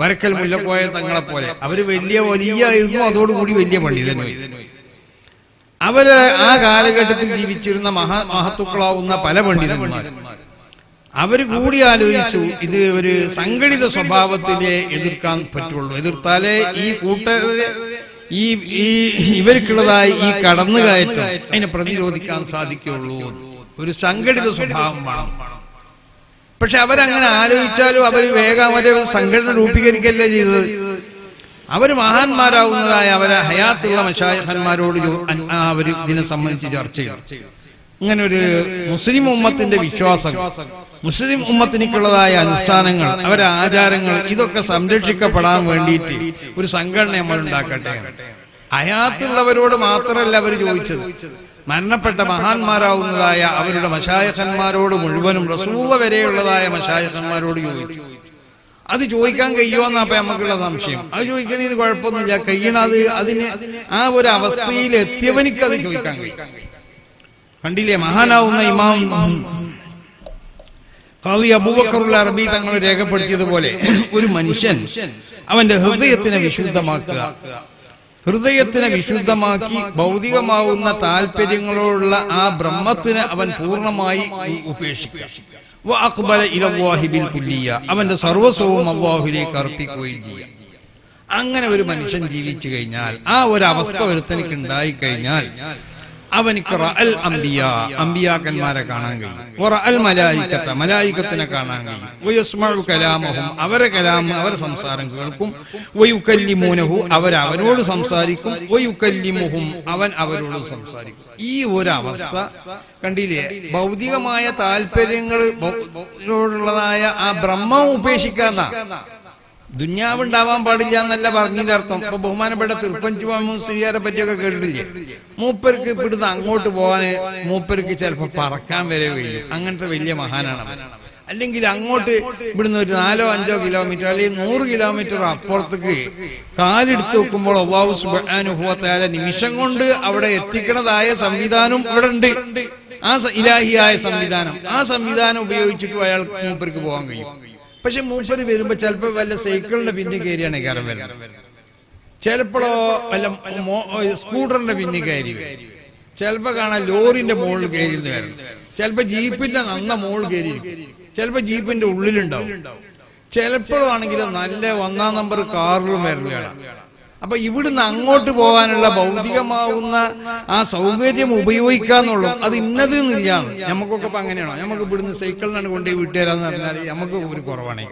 വരക്കൽ മുല്ലക്കോയ തങ്ങളെ പോലെ അവര് വലിയായിരുന്നു, അതോടുകൂടി വലിയ പണ്ഡിതന്മാർ. അവര് ആ കാലഘട്ടത്തിൽ ജീവിച്ചിരുന്ന മഹത്തുക്കളാവുന്ന പല പണ്ഡിതന്മാർ അവര് കൂടി ആലോചിച്ചു, ഇത് ഒരു സംഘടിത സ്വഭാവത്തിലെ എതിർക്കാൻ പറ്റുള്ളൂ. എതിർത്താലേ ഈ ഇവർക്കുള്ളതായി ഈ കടന്നുകയറ്റം അതിനെ പ്രതിരോധിക്കാൻ സാധിക്കുള്ളൂ. ഒരു സംഘടിത സ്വഭാവം വേണം. പക്ഷെ അവരങ്ങനെ ആലോചിച്ചാലും അവർ വേഗം അവരെ സംഘടന രൂപീകരിക്കല്ലേ ചെയ്തത്. അവർ മഹാന്മാരാവുന്നതായ അവരെ ഹയാത്തുള്ള മശായിഖന്മാരോട് അവർ ഇതിനെ സംബന്ധിച്ച് ചർച്ച ചെയ്യും. ഇങ്ങനെ ഒരു മുസ്ലിം ഉമ്മത്തിന്റെ വിശ്വാസം, മുസ്ലിം ഉമ്മത്തിനുള്ളതായ അനുഷ്ഠാനങ്ങൾ, അവരെ ആചാരങ്ങൾ, ഇതൊക്കെ സംരക്ഷിക്കപ്പെടാൻ വേണ്ടിയിട്ട് ഒരു സംഘടന നമ്മൾ ഉണ്ടാക്കട്ടെ. ഹയാത്തുള്ളവരോട് മാത്രമല്ല അവർ ചോദിച്ചത്, മരണപ്പെട്ട മഹാന്മാരാവുന്നതായ അവരുടെ മശായിഖന്മാരോട് മുഴുവനും, റസൂല വരെയുള്ളതായ മശായിഖന്മാരോട് ചോദിച്ചു. അത് ചോദിക്കാൻ കഴിയുമെന്നാ അപ്പൊ നമുക്കുള്ള സംശയം. അത് ചോദിക്കുന്നതിന് കുഴപ്പമൊന്നുമില്ല, കഴിയണത് അതിന് ആ ഒരു അവസ്ഥയിൽ എത്തിയവനിക്ക് അത് ചോദിക്കാൻ കഴിയും. കണ്ടില്ലേ, മഹാനാവുന്ന ഇമാം ഖാദി അബൂബക്കറുൽ അറബി തങ്ങൾ രേഖപ്പെടുത്തിയതുപോലെ ഒരു മനുഷ്യൻ അവന്റെ ഹൃദയത്തിനെ വിശുദ്ധമാക്കുക, ഹൃദയത്തിനെ വിശുദ്ധമാക്കി ഭൗതികമാവുന്ന താല്പര്യങ്ങളോടുള്ള ആ ബ്രഹ്മത്തിനെ അവൻ പൂർണ്ണമായി ഉപേക്ഷിക്കുക. വഅഖ്ബല ഇലല്ലാഹി ബിൽ കുല്ലിയ, അവന്റെ സർവസ്വവും അല്ലാഹുവിലേക്ക് അർപ്പിക്കുകയും ചെയ്യുക. അങ്ങനെ ഒരു മനുഷ്യൻ ജീവിച്ചു കഴിഞ്ഞാൽ, ആ ഒരു അവസ്ഥ ഒരുത്തനിക്ക് ഉണ്ടായി കഴിഞ്ഞാൽ അവനിക്ക് റഅൽ അംബിയ, അംബിയാക്കന്മാരെ കാണാൻ കഴിയും. വറഅൽ മലായികത, മലായികത്തിനെ കാണാൻ കഴിയും. വയസ്മഉ കലാമഹും, അവരെ കലാം, അവരെ സംസാരം കേൾക്കും. വയുകല്ലിമൂനഹു, അവനോട് സംസാരിക്കും. വയുകല്ലിമുഹും, അവൻ അവരോട് സംസാരിക്കും. ഈ ഒരു അവസ്ഥ കണ്ടില്ലേ, ഭൗതികമായ താല്പര്യങ്ങളോടുള്ളതായ ആ ബ്രഹ്മം ഉപേക്ഷിക്കാന്ന. ദുന്യാവുണ്ടാവാൻ പാടില്ല എന്നല്ല പറഞ്ഞതിന്റെ അർത്ഥം. ഇപ്പൊ ബഹുമാനപ്പെട്ട തിരുപ്പഞ്ചി മുസ്ലിയാരെ പറ്റിയൊക്കെ കേട്ടിട്ടില്ലേ? മൂപ്പർക്ക് ഇവിടുന്ന് അങ്ങോട്ട് പോകാന് മൂപ്പർക്ക് ചിലപ്പോ പറക്കാൻ വരെ കഴിയും. അങ്ങനത്തെ വലിയ മഹാനാണ്. അല്ലെങ്കിൽ അങ്ങോട്ട് ഇവിടുന്ന് ഒരു 4-5 കിലോമീറ്റർ അല്ലെങ്കിൽ 100 കിലോമീറ്റർ അപ്പുറത്തേക്ക് കാലെടുത്ത് വെക്കുമ്പോൾ അല്ലാഹു സുബ്ഹാനഹു വ തആല നിമിഷം കൊണ്ട് അവിടെ എത്തിക്കണതായ സംവിധാനം ഇവിടെ ഉണ്ട്. ആ ഇലാഹിയായ സംവിധാനം, ആ സംവിധാനം ഉപയോഗിച്ചിട്ടും അയാൾക്ക് മൂപ്പർക്ക് പോകാൻ കഴിയും. പക്ഷെ മൂപ്പര് വരുമ്പോ ചിലപ്പോ വല്ല സൈക്കിളിന്റെ പിന്നിൽ കയറിയാണ് കാരണം വരുന്നത്, ചിലപ്പോഴോ വല്ല സ്കൂട്ടറിന്റെ പിന്നിൽ കയറി വരും, ചിലപ്പോ കാണാൻ ലോറിന്റെ മുകളിൽ കയറി വരും, ചിലപ്പോ ജീപ്പിന്റെ നന്ന മുകളിൽ കയറി, ചിലപ്പോ ജീപ്പിന്റെ ഉള്ളിലുണ്ടാവും, ചിലപ്പോഴാണെങ്കിലും നല്ല 1-ാം നമ്പർ കാറിലും വരലാണ്. അപ്പൊ ഇവിടുന്ന് അങ്ങോട്ട് പോകാനുള്ള ഭൗതികമാവുന്ന ആ സൗകര്യം ഉപയോഗിക്കാന്നുള്ളൂ. അത് ഇന്നത് എന്നില്ല. നമുക്കൊക്കെ ഇപ്പൊ അങ്ങനെയാണോ? നമുക്ക് ഇവിടുന്ന് സൈക്കിളിനാണ് കൊണ്ടുപോയി വീട്ടുകാരാന്ന് പറഞ്ഞാൽ നമുക്ക് ഒരു കുറവാണ്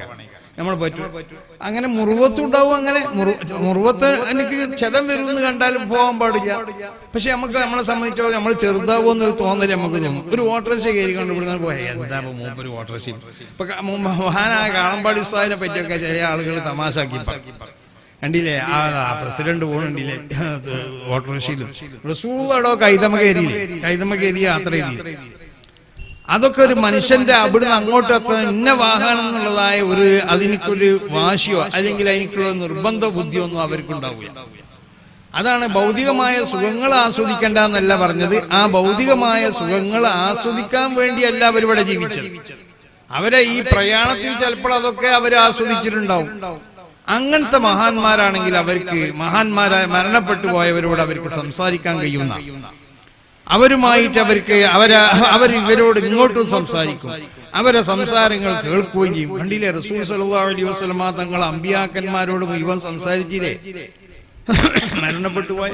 നമ്മൾ പറ്റും. അങ്ങനെ മുറിവത്തുണ്ടാവും. അങ്ങനെ മുറിവത്ത് എനിക്ക് ക്ഷതം വരുമെന്ന് കണ്ടാലും പോകാൻ പാടില്ല. പക്ഷെ നമുക്ക് നമ്മളെ സംബന്ധിച്ചോളം നമ്മൾ ചെറുതാവുമെന്ന് തോന്നല് നമുക്ക് തോന്നും. ഒരു ഓട്ടോറിക്ഷ കയറി കൊണ്ട് ഇവിടുന്ന് പോയാൽ എന്താ മൂപ്പൊരു ഓട്ടോറിക്ഷ. ഇപ്പൊ മഹാനായ കാളമ്പാടി ഉസ്താദിനെ പറ്റിയൊക്കെ ചില ആളുകൾ തമാശാക്കി കണ്ടില്ലേ, ആ പ്രസിഡന്റ് പോകണ്ടില്ലേ ഓട്ടോറിക്ഷയിലും. റസൂലുള്ളാഹിയുടെ കൈതമ കയറി യാത്ര ചെയ്തില്ല. അതൊക്കെ ഒരു മനുഷ്യന്റെ അവിടുന്ന് അങ്ങോട്ട് എത്താൻ ഇന്ന വാഹനം എന്നുള്ളതായ അതിനൊരു വാശിയോ അല്ലെങ്കിൽ അതിനുള്ള നിർബന്ധ ബുദ്ധിയോ ഒന്നും അവർക്കുണ്ടാവില്ല. അതാണ് ഭൗതികമായ സുഖങ്ങൾ ആസ്വദിക്കേണ്ട എന്നല്ല പറഞ്ഞത്. ആ ഭൗതികമായ സുഖങ്ങൾ ആസ്വദിക്കാൻ വേണ്ടിയല്ല അവരിവിടെ ജീവിച്ചത്. അവരെ ഈ പ്രയാണത്തിൽ ചിലപ്പോൾ അതൊക്കെ അവർ ആസ്വദിച്ചിട്ടുണ്ടാവും. അങ്ങനത്തെ മഹാന്മാരാണെങ്കിൽ അവർക്ക് മഹാന്മാരായ മരണപ്പെട്ടു പോയവരോട് അവർക്ക് സംസാരിക്കാൻ കഴിയുന്ന, അവരുമായിട്ട് അവരിവരോട് ഇങ്ങോട്ടും സംസാരിക്കും, അവരെ സംസാരങ്ങൾ കേൾക്കുകയും ചെയ്യും. കണ്ടില്ലേ, റസൂൽ സല്ലല്ലാഹു അലൈഹി വസല്ലമ തങ്ങൾ അമ്പിയാക്കന്മാരോട് മുഴുവൻ സംസാരിച്ചില്ലേ മരണപ്പെട്ടു പോയ.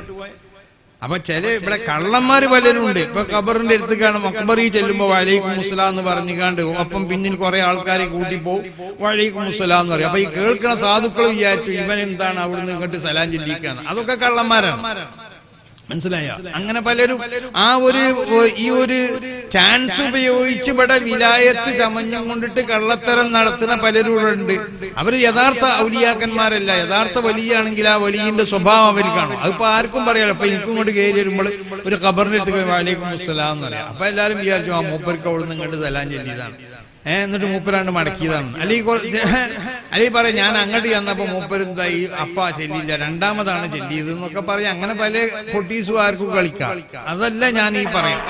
അപ്പൊ ഇവിടെ കള്ളന്മാര് പലരും ഉണ്ട്. ഇപ്പൊ ഖബറിന്റെ അടുത്ത് കാണും, അക്ബറി ചെല്ലുമ്പോ വഅലൈക്കും മുസ്സലാം എന്ന് പറഞ്ഞുകാണ്ട് ഒപ്പം പിന്നിൽ കുറെ ആൾക്കാരെ കൂട്ടിപ്പോ വഅലൈക്കും മുസ്സലാം എന്ന് പറയും. അപ്പൊ ഈ കേൾക്കണ സാധുക്കൾ വിചാരിച്ചു ഇവൻ എന്താണ് അവിടുന്ന് ഇങ്ങോട്ട് സലാം ചെല്ലിക്കാണ്. അതൊക്കെ കള്ളന്മാരാണ്. മനസ്സിലായോ? അങ്ങനെ പലരും ഈ ഒരു ചാൻസ് ഉപയോഗിച്ച് ഇവിടെ വിലായത്ത് ചമഞ്ഞം കൊണ്ടിട്ട് കള്ളത്തരം നടത്തുന്ന പലരും ഉണ്ട്. അവര് യഥാർത്ഥ ഔലിയാക്കന്മാരല്ല. യഥാർത്ഥ വലിയാണെങ്കിൽ ആ വലിയന്റെ സ്വഭാവം അവർ കാണും. അതിപ്പോ ആർക്കും പറയാലോ. അപ്പൊ എനിക്കും ഇങ്ങോട്ട് കയറി വരുമ്പോൾ ഒരു ഖബറിന്റെ അടുത്ത് വഅലൈക്കും മുസ്സലാം എന്ന് പറയാം. അപ്പൊ എല്ലാരും വിചാരിച്ചു ആ മൂപ്പർക്ക് അവിടുന്ന് ഇങ്ങോട്ട് സലാം ചെല്ലിയതാണ്, എന്നിട്ട് മൂപ്പരാണ്ട് മടക്കിയതാണ്. അല്ലെങ്കിൽ പറയാം ഞാൻ അങ്ങോട്ട് ചെന്നപ്പോ മൂപ്പരെന്തായി അപ്പ ചെല്ലില്ല, രണ്ടാമതാണ് ചെല്ലിയത് എന്നൊക്കെ പറയാം. അങ്ങനെ പല പൊട്ടീസും ആർക്കും കളിക്കാം. അതല്ല ഞാൻ ഈ പറയാം.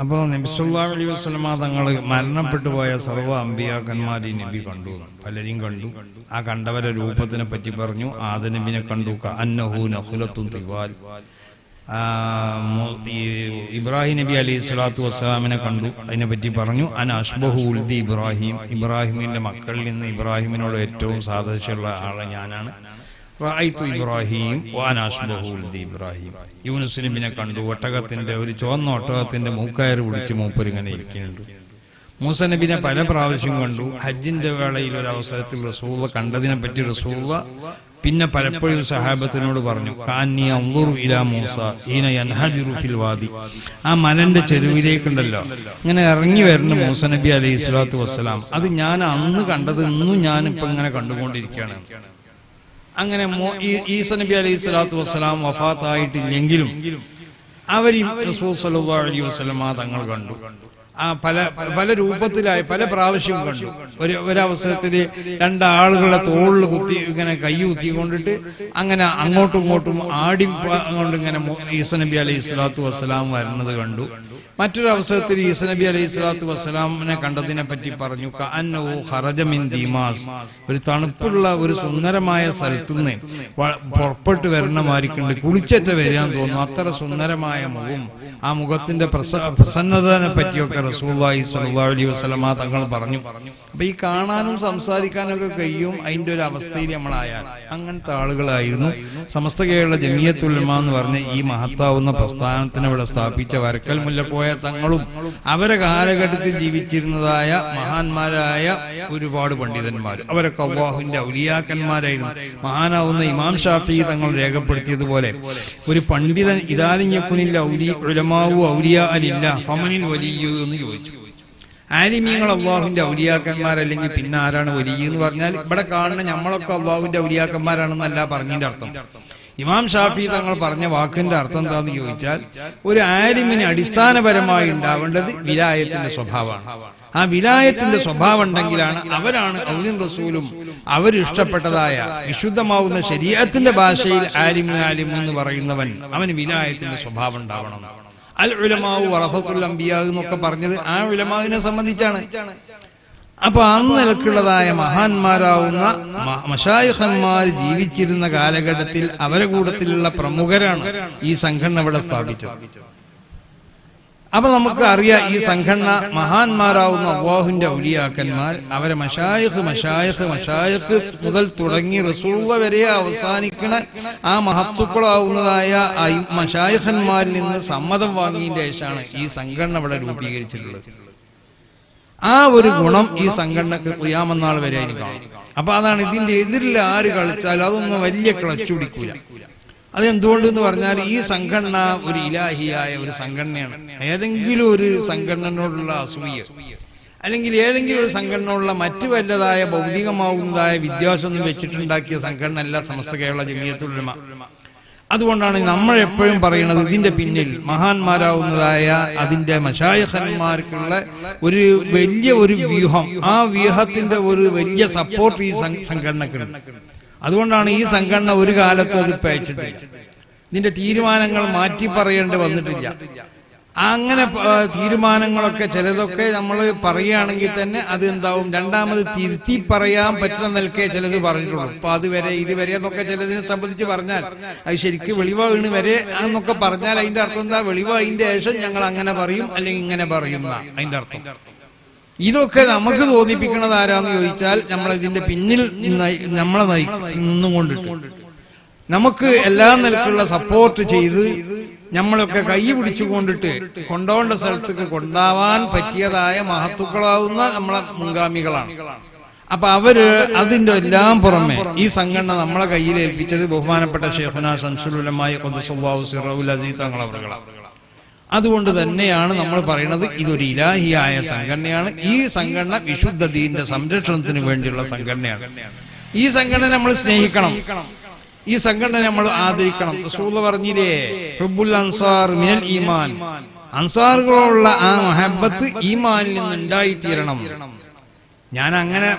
അപ്പൊ നബി സല്ലല്ലാഹു അലൈഹി വസല്ലമ തങ്ങൾ മരണപ്പെട്ടു പോയ സർവ്വ അമ്പിയാക്കന്മാരെ നബി കണ്ടു. പലരെയും കണ്ടു. ആ കണ്ടവരെ രൂപത്തിനെ പറ്റി പറഞ്ഞു. ആദം നബിനെ കണ്ടു, അന്നഹു നഖ്ലത്തുൻ തിവാൽ. ഇബ്രാഹിം നബി അലൈഹി സ്വലാത്തു വസ്സലാമിനെ കണ്ടു. അതിനെ പറ്റി പറഞ്ഞു. അന അഷ്ബഹു ഉൽദി ഇബ്രാഹിം. ഇബ്രാഹിമിന്റെ മക്കളിൽ നിന്ന് ഇബ്രാഹിമിനോട് ഏറ്റവും സാദൃശ്യമുള്ള ആളെ ഞാനാണ്. റഅയ്തു ഇബ്രാഹിം വഅന അഷ്ബഹു ഉൽദി ഇബ്രാഹിം. യൂനുസ് നബിനെ കണ്ടു. ഒട്ടകത്തിന്റെ ഒരു ചുവന്ന ഒട്ടകത്തിന്റെ മൂക്കയറ് പിടിച്ച് മൂപ്പർ ഇങ്ങനെ ഇരിക്കുന്നുണ്ട്. മൂസ നബിനെ പല പ്രാവശ്യം കണ്ടു. ഹജ്ജിന്റെ വേളയിൽ ഒരു അവസരത്തിൽ റസൂലുള്ളാഹി കണ്ടതിനെ പറ്റി റസൂലുള്ളാഹി പിന്നെ പലപ്പോഴും സഹാബത്തിനോട് പറഞ്ഞു, കാന്നി അൻദുറു ഇലാ മൂസ ഹീന യൻഹദിറു ഫിൽ വാദി. ആ മലന്റെ ചെരുവിലേക്കുണ്ടല്ലോ ഇങ്ങനെ ഇറങ്ങി വരുന്ന മൂസ നബി അലൈഹി സ്വലാത്തു വസ്സലാം, അത് ഞാൻ അന്ന് കണ്ടത് ഇന്നും ഞാനിപ്പോ ഇങ്ങനെ കണ്ടുകൊണ്ടിരിക്കുകയാണ്. അങ്ങനെ ഈസ നബി അലൈഹി സ്വലാത്തു വസ്സലാം വഫാത്തായിട്ടില്ലെങ്കിലും അവർ റസൂൽ സല്ലല്ലാഹു അലൈഹി വസല്ലമ തങ്ങൾ കണ്ടു. ആ പല രൂപത്തിലായി പല പ്രാവശ്യം കണ്ടു. ഒരവസരത്തില് രണ്ടാളുകളെ തോളിൽ കുത്തി ഇങ്ങനെ കൈ കുത്തിക്കൊണ്ടിട്ട് അങ്ങനെ അങ്ങോട്ടും ഇങ്ങോട്ടും ആടി കൊണ്ട് ഇങ്ങനെ ഈസ നബി അലൈഹി സ്വലാത്തു വസ്സലാം വരുന്നത് കണ്ടു. മറ്റൊരു അവസരത്തിൽ ഈസ നബി അലൈഹി സ്വലാത്തു വസ്സലാമിനെ കണ്ടതിനെ പറ്റി പറഞ്ഞു, കഅന്നഹു ഖറജ മിൻ ദീമാസ്. ഒരു തണുപ്പുള്ള ഒരു സുന്ദരമായ സ്ഥലത്തു നിന്ന് പുറപ്പെട്ട് വരണ മാരിക്കുണ്ട്, കുളിച്ചേറ്റ വരാൻ തോന്നുന്നു. അത്ര സുന്ദരമായ മുഖം, ആ മുഖത്തിന്റെ പ്രസന്നതയെ പറ്റിയൊക്കെ റസൂലുള്ളാഹി സ്വല്ലല്ലാഹു അലൈഹി വസല്ലമ തങ്ങൾ പറഞ്ഞു. അപ്പൊ ഈ കാണാനും സംസാരിക്കാനും ഒക്കെ കഴിയും അതിന്റെ ഒരു അവസ്ഥയിൽ നമ്മളായാൽ അങ്ങനത്തെ ആളുകളായിരുന്നു സമസ്ത കേരള ജമിയത്തുൽ ഉലമ എന്ന് പറഞ്ഞ ഈ മഹത്താവുന്ന പ്രസ്ഥാനത്തിനെ ഇവിടെ സ്ഥാപിച്ച വരക്കൽ മുല്ലക്കോയ തങ്ങളും അവരെ കാലഘട്ടത്തിൽ ജീവിച്ചിരുന്നതായ മഹാന്മാരായ ഒരുപാട് പണ്ഡിതന്മാർ, അവരൊക്കെ അല്ലാഹുവിന്റെ ഔലിയാക്കന്മാരായിരുന്നു. മഹാനാവുന്ന ഇമാം ഷാഫി തങ്ങൾ രേഖപ്പെടുത്തിയതുപോലെ ഒരു പണ്ഡിതൻ ഇദാലിയക്കുനിൽ ഉലമാവു ഔലിയാ അലില്ല ഫമനിൽ വലിയ എന്ന് ചോദിച്ചു. ആലിമീങ്ങൾ അള്ളാഹുവിന്റെ ഔലിയാക്കന്മാരല്ലെങ്കിൽ പിന്നെ ആരാണ് വലിയ എന്ന് പറഞ്ഞാൽ ഇവിടെ കാണുന്ന നമ്മളൊക്കെ അള്ളാഹുവിന്റെ ഔലിയാക്കന്മാരാണെന്നല്ല പറഞ്ഞതിന്റെ അർത്ഥം. ഇമാം ഷാഫി തങ്ങൾ പറഞ്ഞ വാക്കിന്റെ അർത്ഥം എന്താന്ന് ചോദിച്ചാൽ ഒരു ആലിമിന് അടിസ്ഥാനപരമായി ഉണ്ടാവേണ്ടത് വിലായത്തിന്റെ സ്വഭാവമാണ്. ആ വിലായത്തിന്റെ സ്വഭാവം ഉണ്ടെങ്കിലാണ് അവരാണ് അള്ളാഹുവിൻ റസൂലും അവരിഷ്ടപ്പെട്ടതായ വിശുദ്ധമാവുന്ന ശരീഅത്തിന്റെ ഭാഷയിൽ ആലിമു എന്ന് പറയുന്നവൻ അവന് വിലായത്തിന്റെ സ്വഭാവം ഉണ്ടാവണം. അൽ ഉലമാഉ വറസത്തുൽ അംബിയാ എന്നൊക്കെ പറഞ്ഞത് ആ ഉലമാവിനെ സംബന്ധിച്ചാണ്. അപ്പൊ അന്നിലക്കുള്ളതായ മഹാന്മാരാവുന്ന മശായിഖന്മാർ ജീവിച്ചിരുന്ന കാലഘട്ടത്തിൽ അവരെ കൂട്ടത്തിലുള്ള പ്രമുഖരാണ് ഈ സംഘടന ഇവിടെ സ്ഥാപിച്ചത്. അപ്പൊ നമുക്ക് അറിയാം ഈ സംഘടന മഹാന്മാരാവുന്ന അല്ലാഹുവിന്റെ ഔലിയാക്കന്മാർ അവരെ മശായിഖ് മുതൽ തുടങ്ങി റസൂലുള്ളാഹി വരെ അവസാനിക്കുന്ന ആ മഹത്തുക്കളാവുന്നതായ മശായിഖന്മാരിൽ നിന്ന് സമ്മതം വാങ്ങിയതിന്റെ ശേഷമാണ് ഈ സംഘടന ഇവിടെ രൂപീകരിച്ചിട്ടുള്ളത്. ആ ഒരു ഗുണം ഈ സംഘടനക്ക് ഖിയാമത്ത് നാൾ വരെ അതിന് കാണും. അപ്പൊ അതാണ് ഇതിന്റെ എതിരിൽ ആര് കളിച്ചാലും അതൊന്നും വലിയ ക്ലച്ച് പിടിക്കൂല. അതെന്തുകൊണ്ടെന്ന് പറഞ്ഞാൽ ഈ സംഘടന ഒരു ഇലാഹിയായ ഒരു സംഘടനയാണ്. ഏതെങ്കിലും ഒരു സംഘടനയോടുള്ള അസൂയ അല്ലെങ്കിൽ ഏതെങ്കിലും ഒരു സംഘടനയോടുള്ള മറ്റു വല്ലതായ ഭൗതികമാവുന്നതായ വിദ്യാഭ്യാസം വെച്ചിട്ടുണ്ടാക്കിയ സംഘടന അല്ല സമസ്ത കേരള ജമിയത്തുൽ ഉലമ. അതുകൊണ്ടാണ് നമ്മൾ എപ്പോഴും പറയുന്നത് ഇതിന്റെ പിന്നിൽ മഹാന്മാരാവുന്നതായ അതിന്റെ മശായിഖന്മാർക്കുള്ള ഒരു വലിയ ഒരു വ്യൂഹം, ആ വ്യൂഹത്തിന്റെ ഒരു വലിയ സപ്പോർട്ട് ഈ സംഘടനക്കുണ്ട്. അതുകൊണ്ടാണ് ഈ സംഘടന ഒരു കാലത്തും അത് പേച്ചിട്ടില്ല. ഇതിന്റെ തീരുമാനങ്ങൾ മാറ്റി പറയേണ്ടി വന്നിട്ടില്ല. അങ്ങനെ തീരുമാനങ്ങളൊക്കെ ചിലതൊക്കെ നമ്മൾ പറയുകയാണെങ്കിൽ തന്നെ അത് എന്താവും രണ്ടാമത് തിരുത്തി പറയാൻ പറ്റുന്ന നിലക്കേ ചിലത് പറഞ്ഞിട്ടുള്ളൂ. അപ്പൊ അതുവരെ ഇതുവരെ എന്നൊക്കെ ചിലതിനെ സംബന്ധിച്ച് പറഞ്ഞാൽ അത് ശരിക്കും വെളിവാണ് വരെ എന്നൊക്കെ പറഞ്ഞാൽ അതിന്റെ അർത്ഥം എന്താ? വെളിവാതിന്റെ ശേഷം ഞങ്ങൾ അങ്ങനെ പറയും അല്ലെങ്കിൽ ഇങ്ങനെ പറയും അതിന്റെ അർത്ഥം. ഇതൊക്കെ നമുക്ക് തോന്നിപ്പിക്കുന്നത് ആരാന്ന് ചോദിച്ചാൽ നമ്മൾ ഇതിന്റെ പിന്നിൽ നമ്മളെ നിന്നുകൊണ്ടിട്ട് നമുക്ക് എല്ലാ നിലക്കുള്ള സപ്പോർട്ട് ചെയ്ത് നമ്മളൊക്കെ കൈ പിടിച്ചുകൊണ്ടിട്ട് കൊണ്ടുപോകേണ്ട സ്ഥലത്തേക്ക് കൊണ്ടാവാൻ പറ്റിയതായ മഹത്തുക്കളാവുന്ന നമ്മളെ മുൻഗാമികളാണ്. അപ്പൊ അവര് അതിന്റെ എല്ലാം പുറമെ ഈ സംഘടന നമ്മളെ കയ്യിൽ ഏൽപ്പിച്ചത് ബഹുമാനപ്പെട്ട ശൈഖുനാ ശംസുൽ ഉലമാ ഖദ്ദസല്ലാഹു സിറഹുൽ അസീസ് തങ്ങളവറുകളാണ്. അതുകൊണ്ട് തന്നെയാണ് നമ്മൾ പറയുന്നത് ഇതൊരു ഇലാഹിയായ സംഘടനയാണ്. ഈ സംഘടന വിശുദ്ധ ദീനിന്റെ സംരക്ഷണത്തിന് വേണ്ടിയുള്ള സംഘടനയാണ്. ഈ സംഘടന നമ്മൾ സ്നേഹിക്കണം, ഈ സംഘടന നമ്മൾ ആദരിക്കണം. റസൂലുള്ളാഹി പറഞ്ഞില്ലേ, ഹുബ്ബുൽ അൻസാർ മിനൽ ഈമാൻ, അൻസാറുകളുള്ള ആ മഹബത്ത് ഈമാനിൽ നിന്ന് ഉണ്ടായിത്തീരണം. ഞാൻ അങ്ങനെ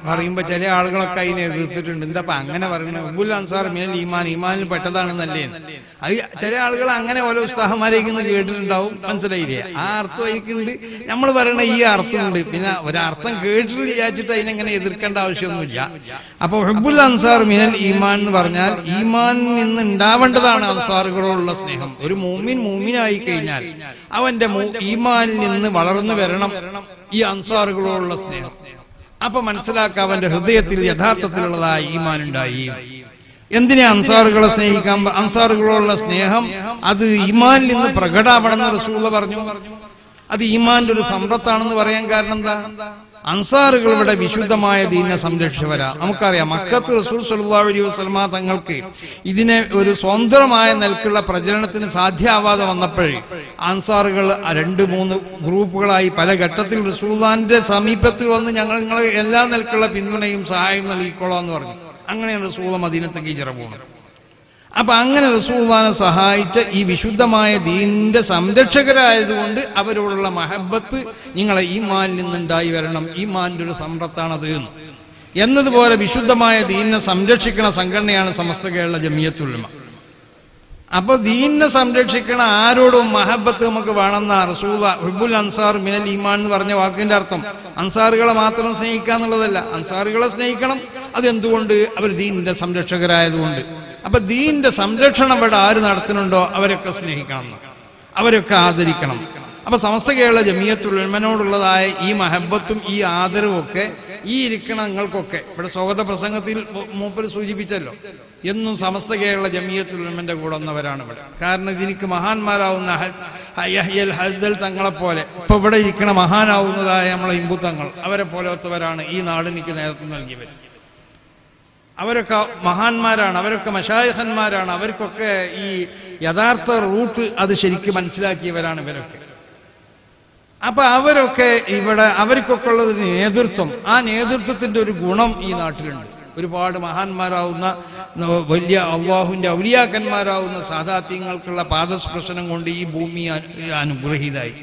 പറയുമ്പോ ചില ആളുകളൊക്കെ അതിനെ എതിർത്തിട്ടുണ്ട്. എന്താ അങ്ങനെ പറയുന്നത്? ഹുബ്ബുൽ അൻസാർ മിനൽ ഈമാൻ, ഈമാനിൽ പെട്ടതാണെന്നല്ലേ? അത് ചില ആളുകൾ അങ്ങനെ ഓരോ ഉസ്താഹന്മാരേക്ക് കേട്ടിട്ടുണ്ടാവും. മനസ്സിലായില്ലേ? ആ അർത്ഥം എനിക്കുണ്ട്. നമ്മൾ പറയണ ഈ അർത്ഥമുണ്ട്. പിന്നെ ഒരർത്ഥം കേട്ടിട്ട് വിചാരിച്ചിട്ട് അതിനെങ്ങനെ എതിർക്കേണ്ട ആവശ്യമൊന്നുമില്ല. അപ്പൊ ഹുബ്ബുൽ അൻസാർ മിനൽ ഈമാൻ എന്ന് പറഞ്ഞാൽ ഈമാനിൽ നിന്ന് ഉണ്ടാവേണ്ടതാണ് അൻസാറുകളോടുള്ള സ്നേഹം. ഒരു മൂമിനായി കഴിഞ്ഞാൽ അവന്റെ ഈമാനിൽ നിന്ന് വളർന്നു വരണം ഈ അൻസാറുകളോടുള്ള സ്നേഹം. അപ്പൊ മനസ്സിലാക്കാൻ അവന്റെ ഹൃദയത്തിൽ യഥാർത്ഥത്തിലുള്ളതായ ഈമാൻ ഉണ്ടായി. എന്തിനാ അൻസാറുകളെ സ്നേഹിക്കാൻ? അൻസാറുകളോടുള്ള സ്നേഹം അത് ഈമാനിൽ നിന്ന് പ്രകടമാവണമെന്ന് റസൂലുള്ളാഹി പറഞ്ഞു. അത് ഈമാന്റെ ഒരു സമ്പത്താണെന്ന് പറയാൻ കാരണം എന്താ? അൻസാറുകളുടെ വിശുദ്ധമായ ദീനിനെ സംരക്ഷിച്ചവരാ. നമുക്കറിയാം മക്കത്ത് റസൂൽ സ്വല്ലല്ലാഹു അലൈഹി വസല്ലമ തങ്ങൾക്ക് ഇതിനെ ഒരു സ്വതന്ത്രമായ നിലക്കുള്ള പ്രചരണത്തിന് സാധ്യമാവാതെ വന്നപ്പോഴേ അൻസാറുകൾ 2-3 ഗ്രൂപ്പുകളായി പല ഘട്ടത്തിൽ റസൂലുള്ളാഹിന്റെ സമീപത്തിൽ വന്ന് ഞങ്ങൾ നിങ്ങളെ എല്ലാ നിലക്കുള്ള പിന്തുണയും സഹായം നൽകിക്കോളാം എന്ന് പറഞ്ഞു. അങ്ങനെയാണ് റസൂലുള്ളാഹി മദീനത്തേക്ക് ഹിജ്റ പോകുന്നത്. അപ്പൊ അങ്ങനെ റസൂലുള്ളാഹിനെ സഹായിച്ച ഈ വിശുദ്ധമായ ദീനിന്റെ സംരക്ഷകരായതുകൊണ്ട് അവരോടുള്ള മഹബത്ത് നിങ്ങളെ ഈമാനിൽ നിന്നുണ്ടായി വരണം. ഈമാന്റെ ഒരു സമ്പത്താണത് എന്നതുപോലെ വിശുദ്ധമായ ദീനിനെ സംരക്ഷിക്കുന്ന സംഘടനയാണ് സമസ്ത കേരള ജമിയത്തുൽ ഉലമ. അപ്പൊ ദീനിനെ സംരക്ഷിക്കണ ആരോടും മഹബത്ത് നമുക്ക് വേണമെന്ന റസൂലുള്ളാഹി ഹുബ്ബുൽ അൻസാർ മിനൽ ഈമാൻ എന്ന് പറഞ്ഞ വാക്കിന്റെ അർത്ഥം അൻസാറുകളെ മാത്രം സ്നേഹിക്കാന്നുള്ളതല്ല. അൻസാറുകളെ സ്നേഹിക്കണം. അതെന്തുകൊണ്ട്? അവർ ദീനിന്റെ സംരക്ഷകരായതുകൊണ്ട്. അപ്പൊ ദീനിന്റെ സംരക്ഷണം ഇവിടെ ആര് നടത്തുന്നുണ്ടോ അവരൊക്കെ സ്നേഹിക്കണം. അവരൊക്കെ ആദരിക്കണം. അപ്പൊ സമസ്ത കേരള ജമിയത്തുൽ ഉലമയോടുള്ളതായ ഈ മഹബത്തും ഈ ആദരവും ഒക്കെ ഈ ഇരിക്കണ നിങ്ങൾക്കൊക്കെ ഇവിടെ സ്വാഗത പ്രസംഗത്തിൽ മൂപ്പര് സൂചിപ്പിച്ചല്ലോ, എന്നും സമസ്ത കേരള ജമിയത്തുൽ ഉലമന്റെ കൂടെ വന്നവരാണ് ഇവിടെ. കാരണം ഇതിനിക്ക് മഹാന്മാരാവുന്ന യഹ്യൽ ഹസ്ദൽ തങ്ങളെ പോലെ ഇപ്പൊ ഇവിടെ ഇരിക്കണ മഹാനാവുന്നതായ നമ്മളെ ഹിന്ദു തങ്ങൾ അവരെ പോലത്തവരാണ് ഈ നാടിനിക്ക് നേതൃത്വം നൽകിയവർ. അവരൊക്കെ മഹാന്മാരാണ്, അവരൊക്കെ മശായിഖന്മാരാണ്, അവർക്കൊക്കെ ഈ യഥാർത്ഥ റൂട്ട് അത് ശരിക്കും മനസ്സിലാക്കിയവരാണ് ഇവരൊക്കെ. അപ്പൊ അവരൊക്കെ ഇവിടെ അവർക്കൊക്കെ ഉള്ള ഒരു നേതൃത്വം, ആ നേതൃത്വത്തിന്റെ ഒരു ഗുണം ഈ നാട്ടിലുണ്ട്. ഒരുപാട് മഹാന്മാരാവുന്ന വലിയ അള്ളാഹുവിന്റെ ഔലിയാക്കന്മാരാവുന്ന സാദാത്യങ്ങൾക്കുള്ള പാദസ്പർശനം കൊണ്ട് ഈ ഭൂമി അനുഗ്രഹീതായി.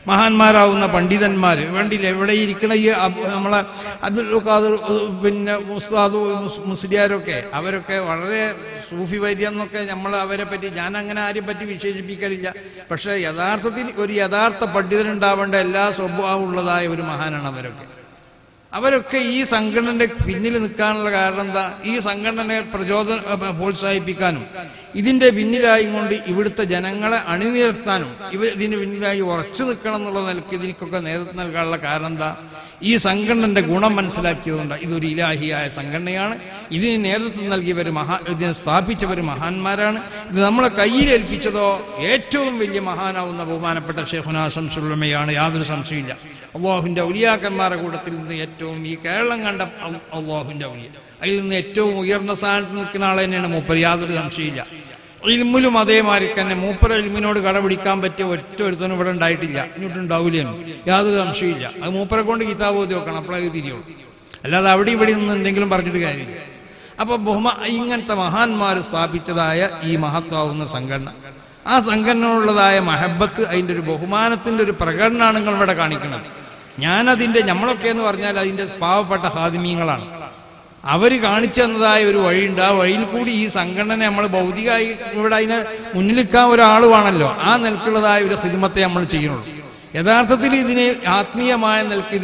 മഹാന്മാരാവുന്ന പണ്ഡിതന്മാർ വേണ്ടില്ല എവിടെ ഇരിക്കണ ഈ നമ്മളെ അബ്ദുൽ ഖാദിർ പിന്നെ മുസ്താദ് മുസ്ലിയാരൊക്കെ അവരൊക്കെ വളരെ സൂഫി വൈദ്യം എന്നൊക്കെ നമ്മൾ അവരെ പറ്റി ഞാൻ അങ്ങനെ ആരെയും പറ്റി വിശേഷിപ്പിക്കലില്ല. പക്ഷെ യഥാർത്ഥത്തിൽ ഒരു യഥാർത്ഥ പണ്ഡിതനുണ്ടാവേണ്ട എല്ലാ സ്വഭാവം ഉള്ളതായ ഒരു മഹാനാണ് അവരൊക്കെ ഈ സംഘടനയുടെ പിന്നിൽ നിൽക്കാനുള്ള കാരണം എന്താ? ഈ സംഘടനയെ പ്രോത്സാഹിപ്പിക്കാനും ഇതിന്റെ പിന്നിലായി കൊണ്ട് ഇവിടുത്തെ ജനങ്ങളെ അണിനിരത്താനും ഇതിന് പിന്നിലായി ഉറച്ചു നിൽക്കണം എന്നുള്ള നിലയ്ക്ക് ഇതിനൊക്കെ നേതൃത്വം നൽകാനുള്ള കാരണം എന്താ? ഈ സംഘടനയുടെ ഗുണം മനസ്സിലാക്കിയതുകൊണ്ട് ഇതൊരു ഇലാഹിയായ സംഘടനയാണ്, ഇതിന് നേതൃത്വം നൽകിയവർ ഇതിനെ സ്ഥാപിച്ചവർ മഹാന്മാരാണ്. ഇത് നമ്മളെ കയ്യിലേൽപ്പിച്ചതോ ഏറ്റവും വലിയ മഹാനാവുന്ന ബഹുമാനപ്പെട്ട ശൈഖുനാ ശംസുൽ ഉലമയാണ്, യാതൊരു സംശയമില്ല. അള്ളാഹുവിന്റെ ഔലിയാക്കന്മാരുടെ കൂട്ടത്തിൽ നിന്ന് ഏറ്റവും ഈ കേരളം കണ്ട അള്ളാഹുവിന്റെ ഔലിയ, അതിൽ നിന്ന് ഏറ്റവും ഉയർന്ന സ്ഥാനത്ത് നിൽക്കുന്ന ആൾ തന്നെയാണ് മൂപ്പർ, യാതൊരു സംശയമില്ല. ഇൽമിലും അതേമാതിരി തന്നെ മൂപ്പര ഇൽമിനോട് കടപിടിക്കാൻ പറ്റിയ ഒറ്റ ഒരുത്തനും ഇവിടെ ഉണ്ടായിട്ടില്ല, ഇങ്ങോട്ടുണ്ടാവില്ലേനും യാതൊരു സംശയമില്ല. അത് മൂപ്പരെ കൊണ്ട് കിതാബ് ഓതി വെക്കണം, അപ്പോഴത് തിരിയുള്ളൂ. അല്ലാതെ അവിടെ ഇവിടെ നിന്ന് എന്തെങ്കിലും പറഞ്ഞിട്ട് കാര്യമില്ല. അപ്പൊ ഇങ്ങനത്തെ മഹാന്മാർ സ്ഥാപിച്ചതായ ഈ മഹത്വാവുന്ന സംഘടന, ആ സംഘടനയുള്ളതായ മഹബത്ത്, അതിൻ്റെ ഒരു ബഹുമാനത്തിന്റെ ഒരു പ്രകടനമാണ് നിങ്ങൾ ഇവിടെ കാണിക്കുന്നത്. നമ്മളൊക്കെ എന്ന് പറഞ്ഞാൽ അതിന്റെ പാവപ്പെട്ട ഹാദിമീങ്ങളാണ്. അവര് കാണിച്ചു തന്നതായ ഒരു വഴിയുണ്ട്, ആ വഴിയിൽ കൂടി ഈ സംഘടന നമ്മൾ ഭൗതികമായി ഇവിടെ അതിനെ മുന്നിലിക്കാൻ ഒരാൾ വേണമല്ലോ, ആ നിലക്കുള്ളതായ ഒരു ഹിദ്മത്തെ നമ്മൾ ചെയ്യണുള്ളൂ. യഥാർത്ഥത്തിൽ ഇതിന് ആത്മീയമായ നിലക്ക്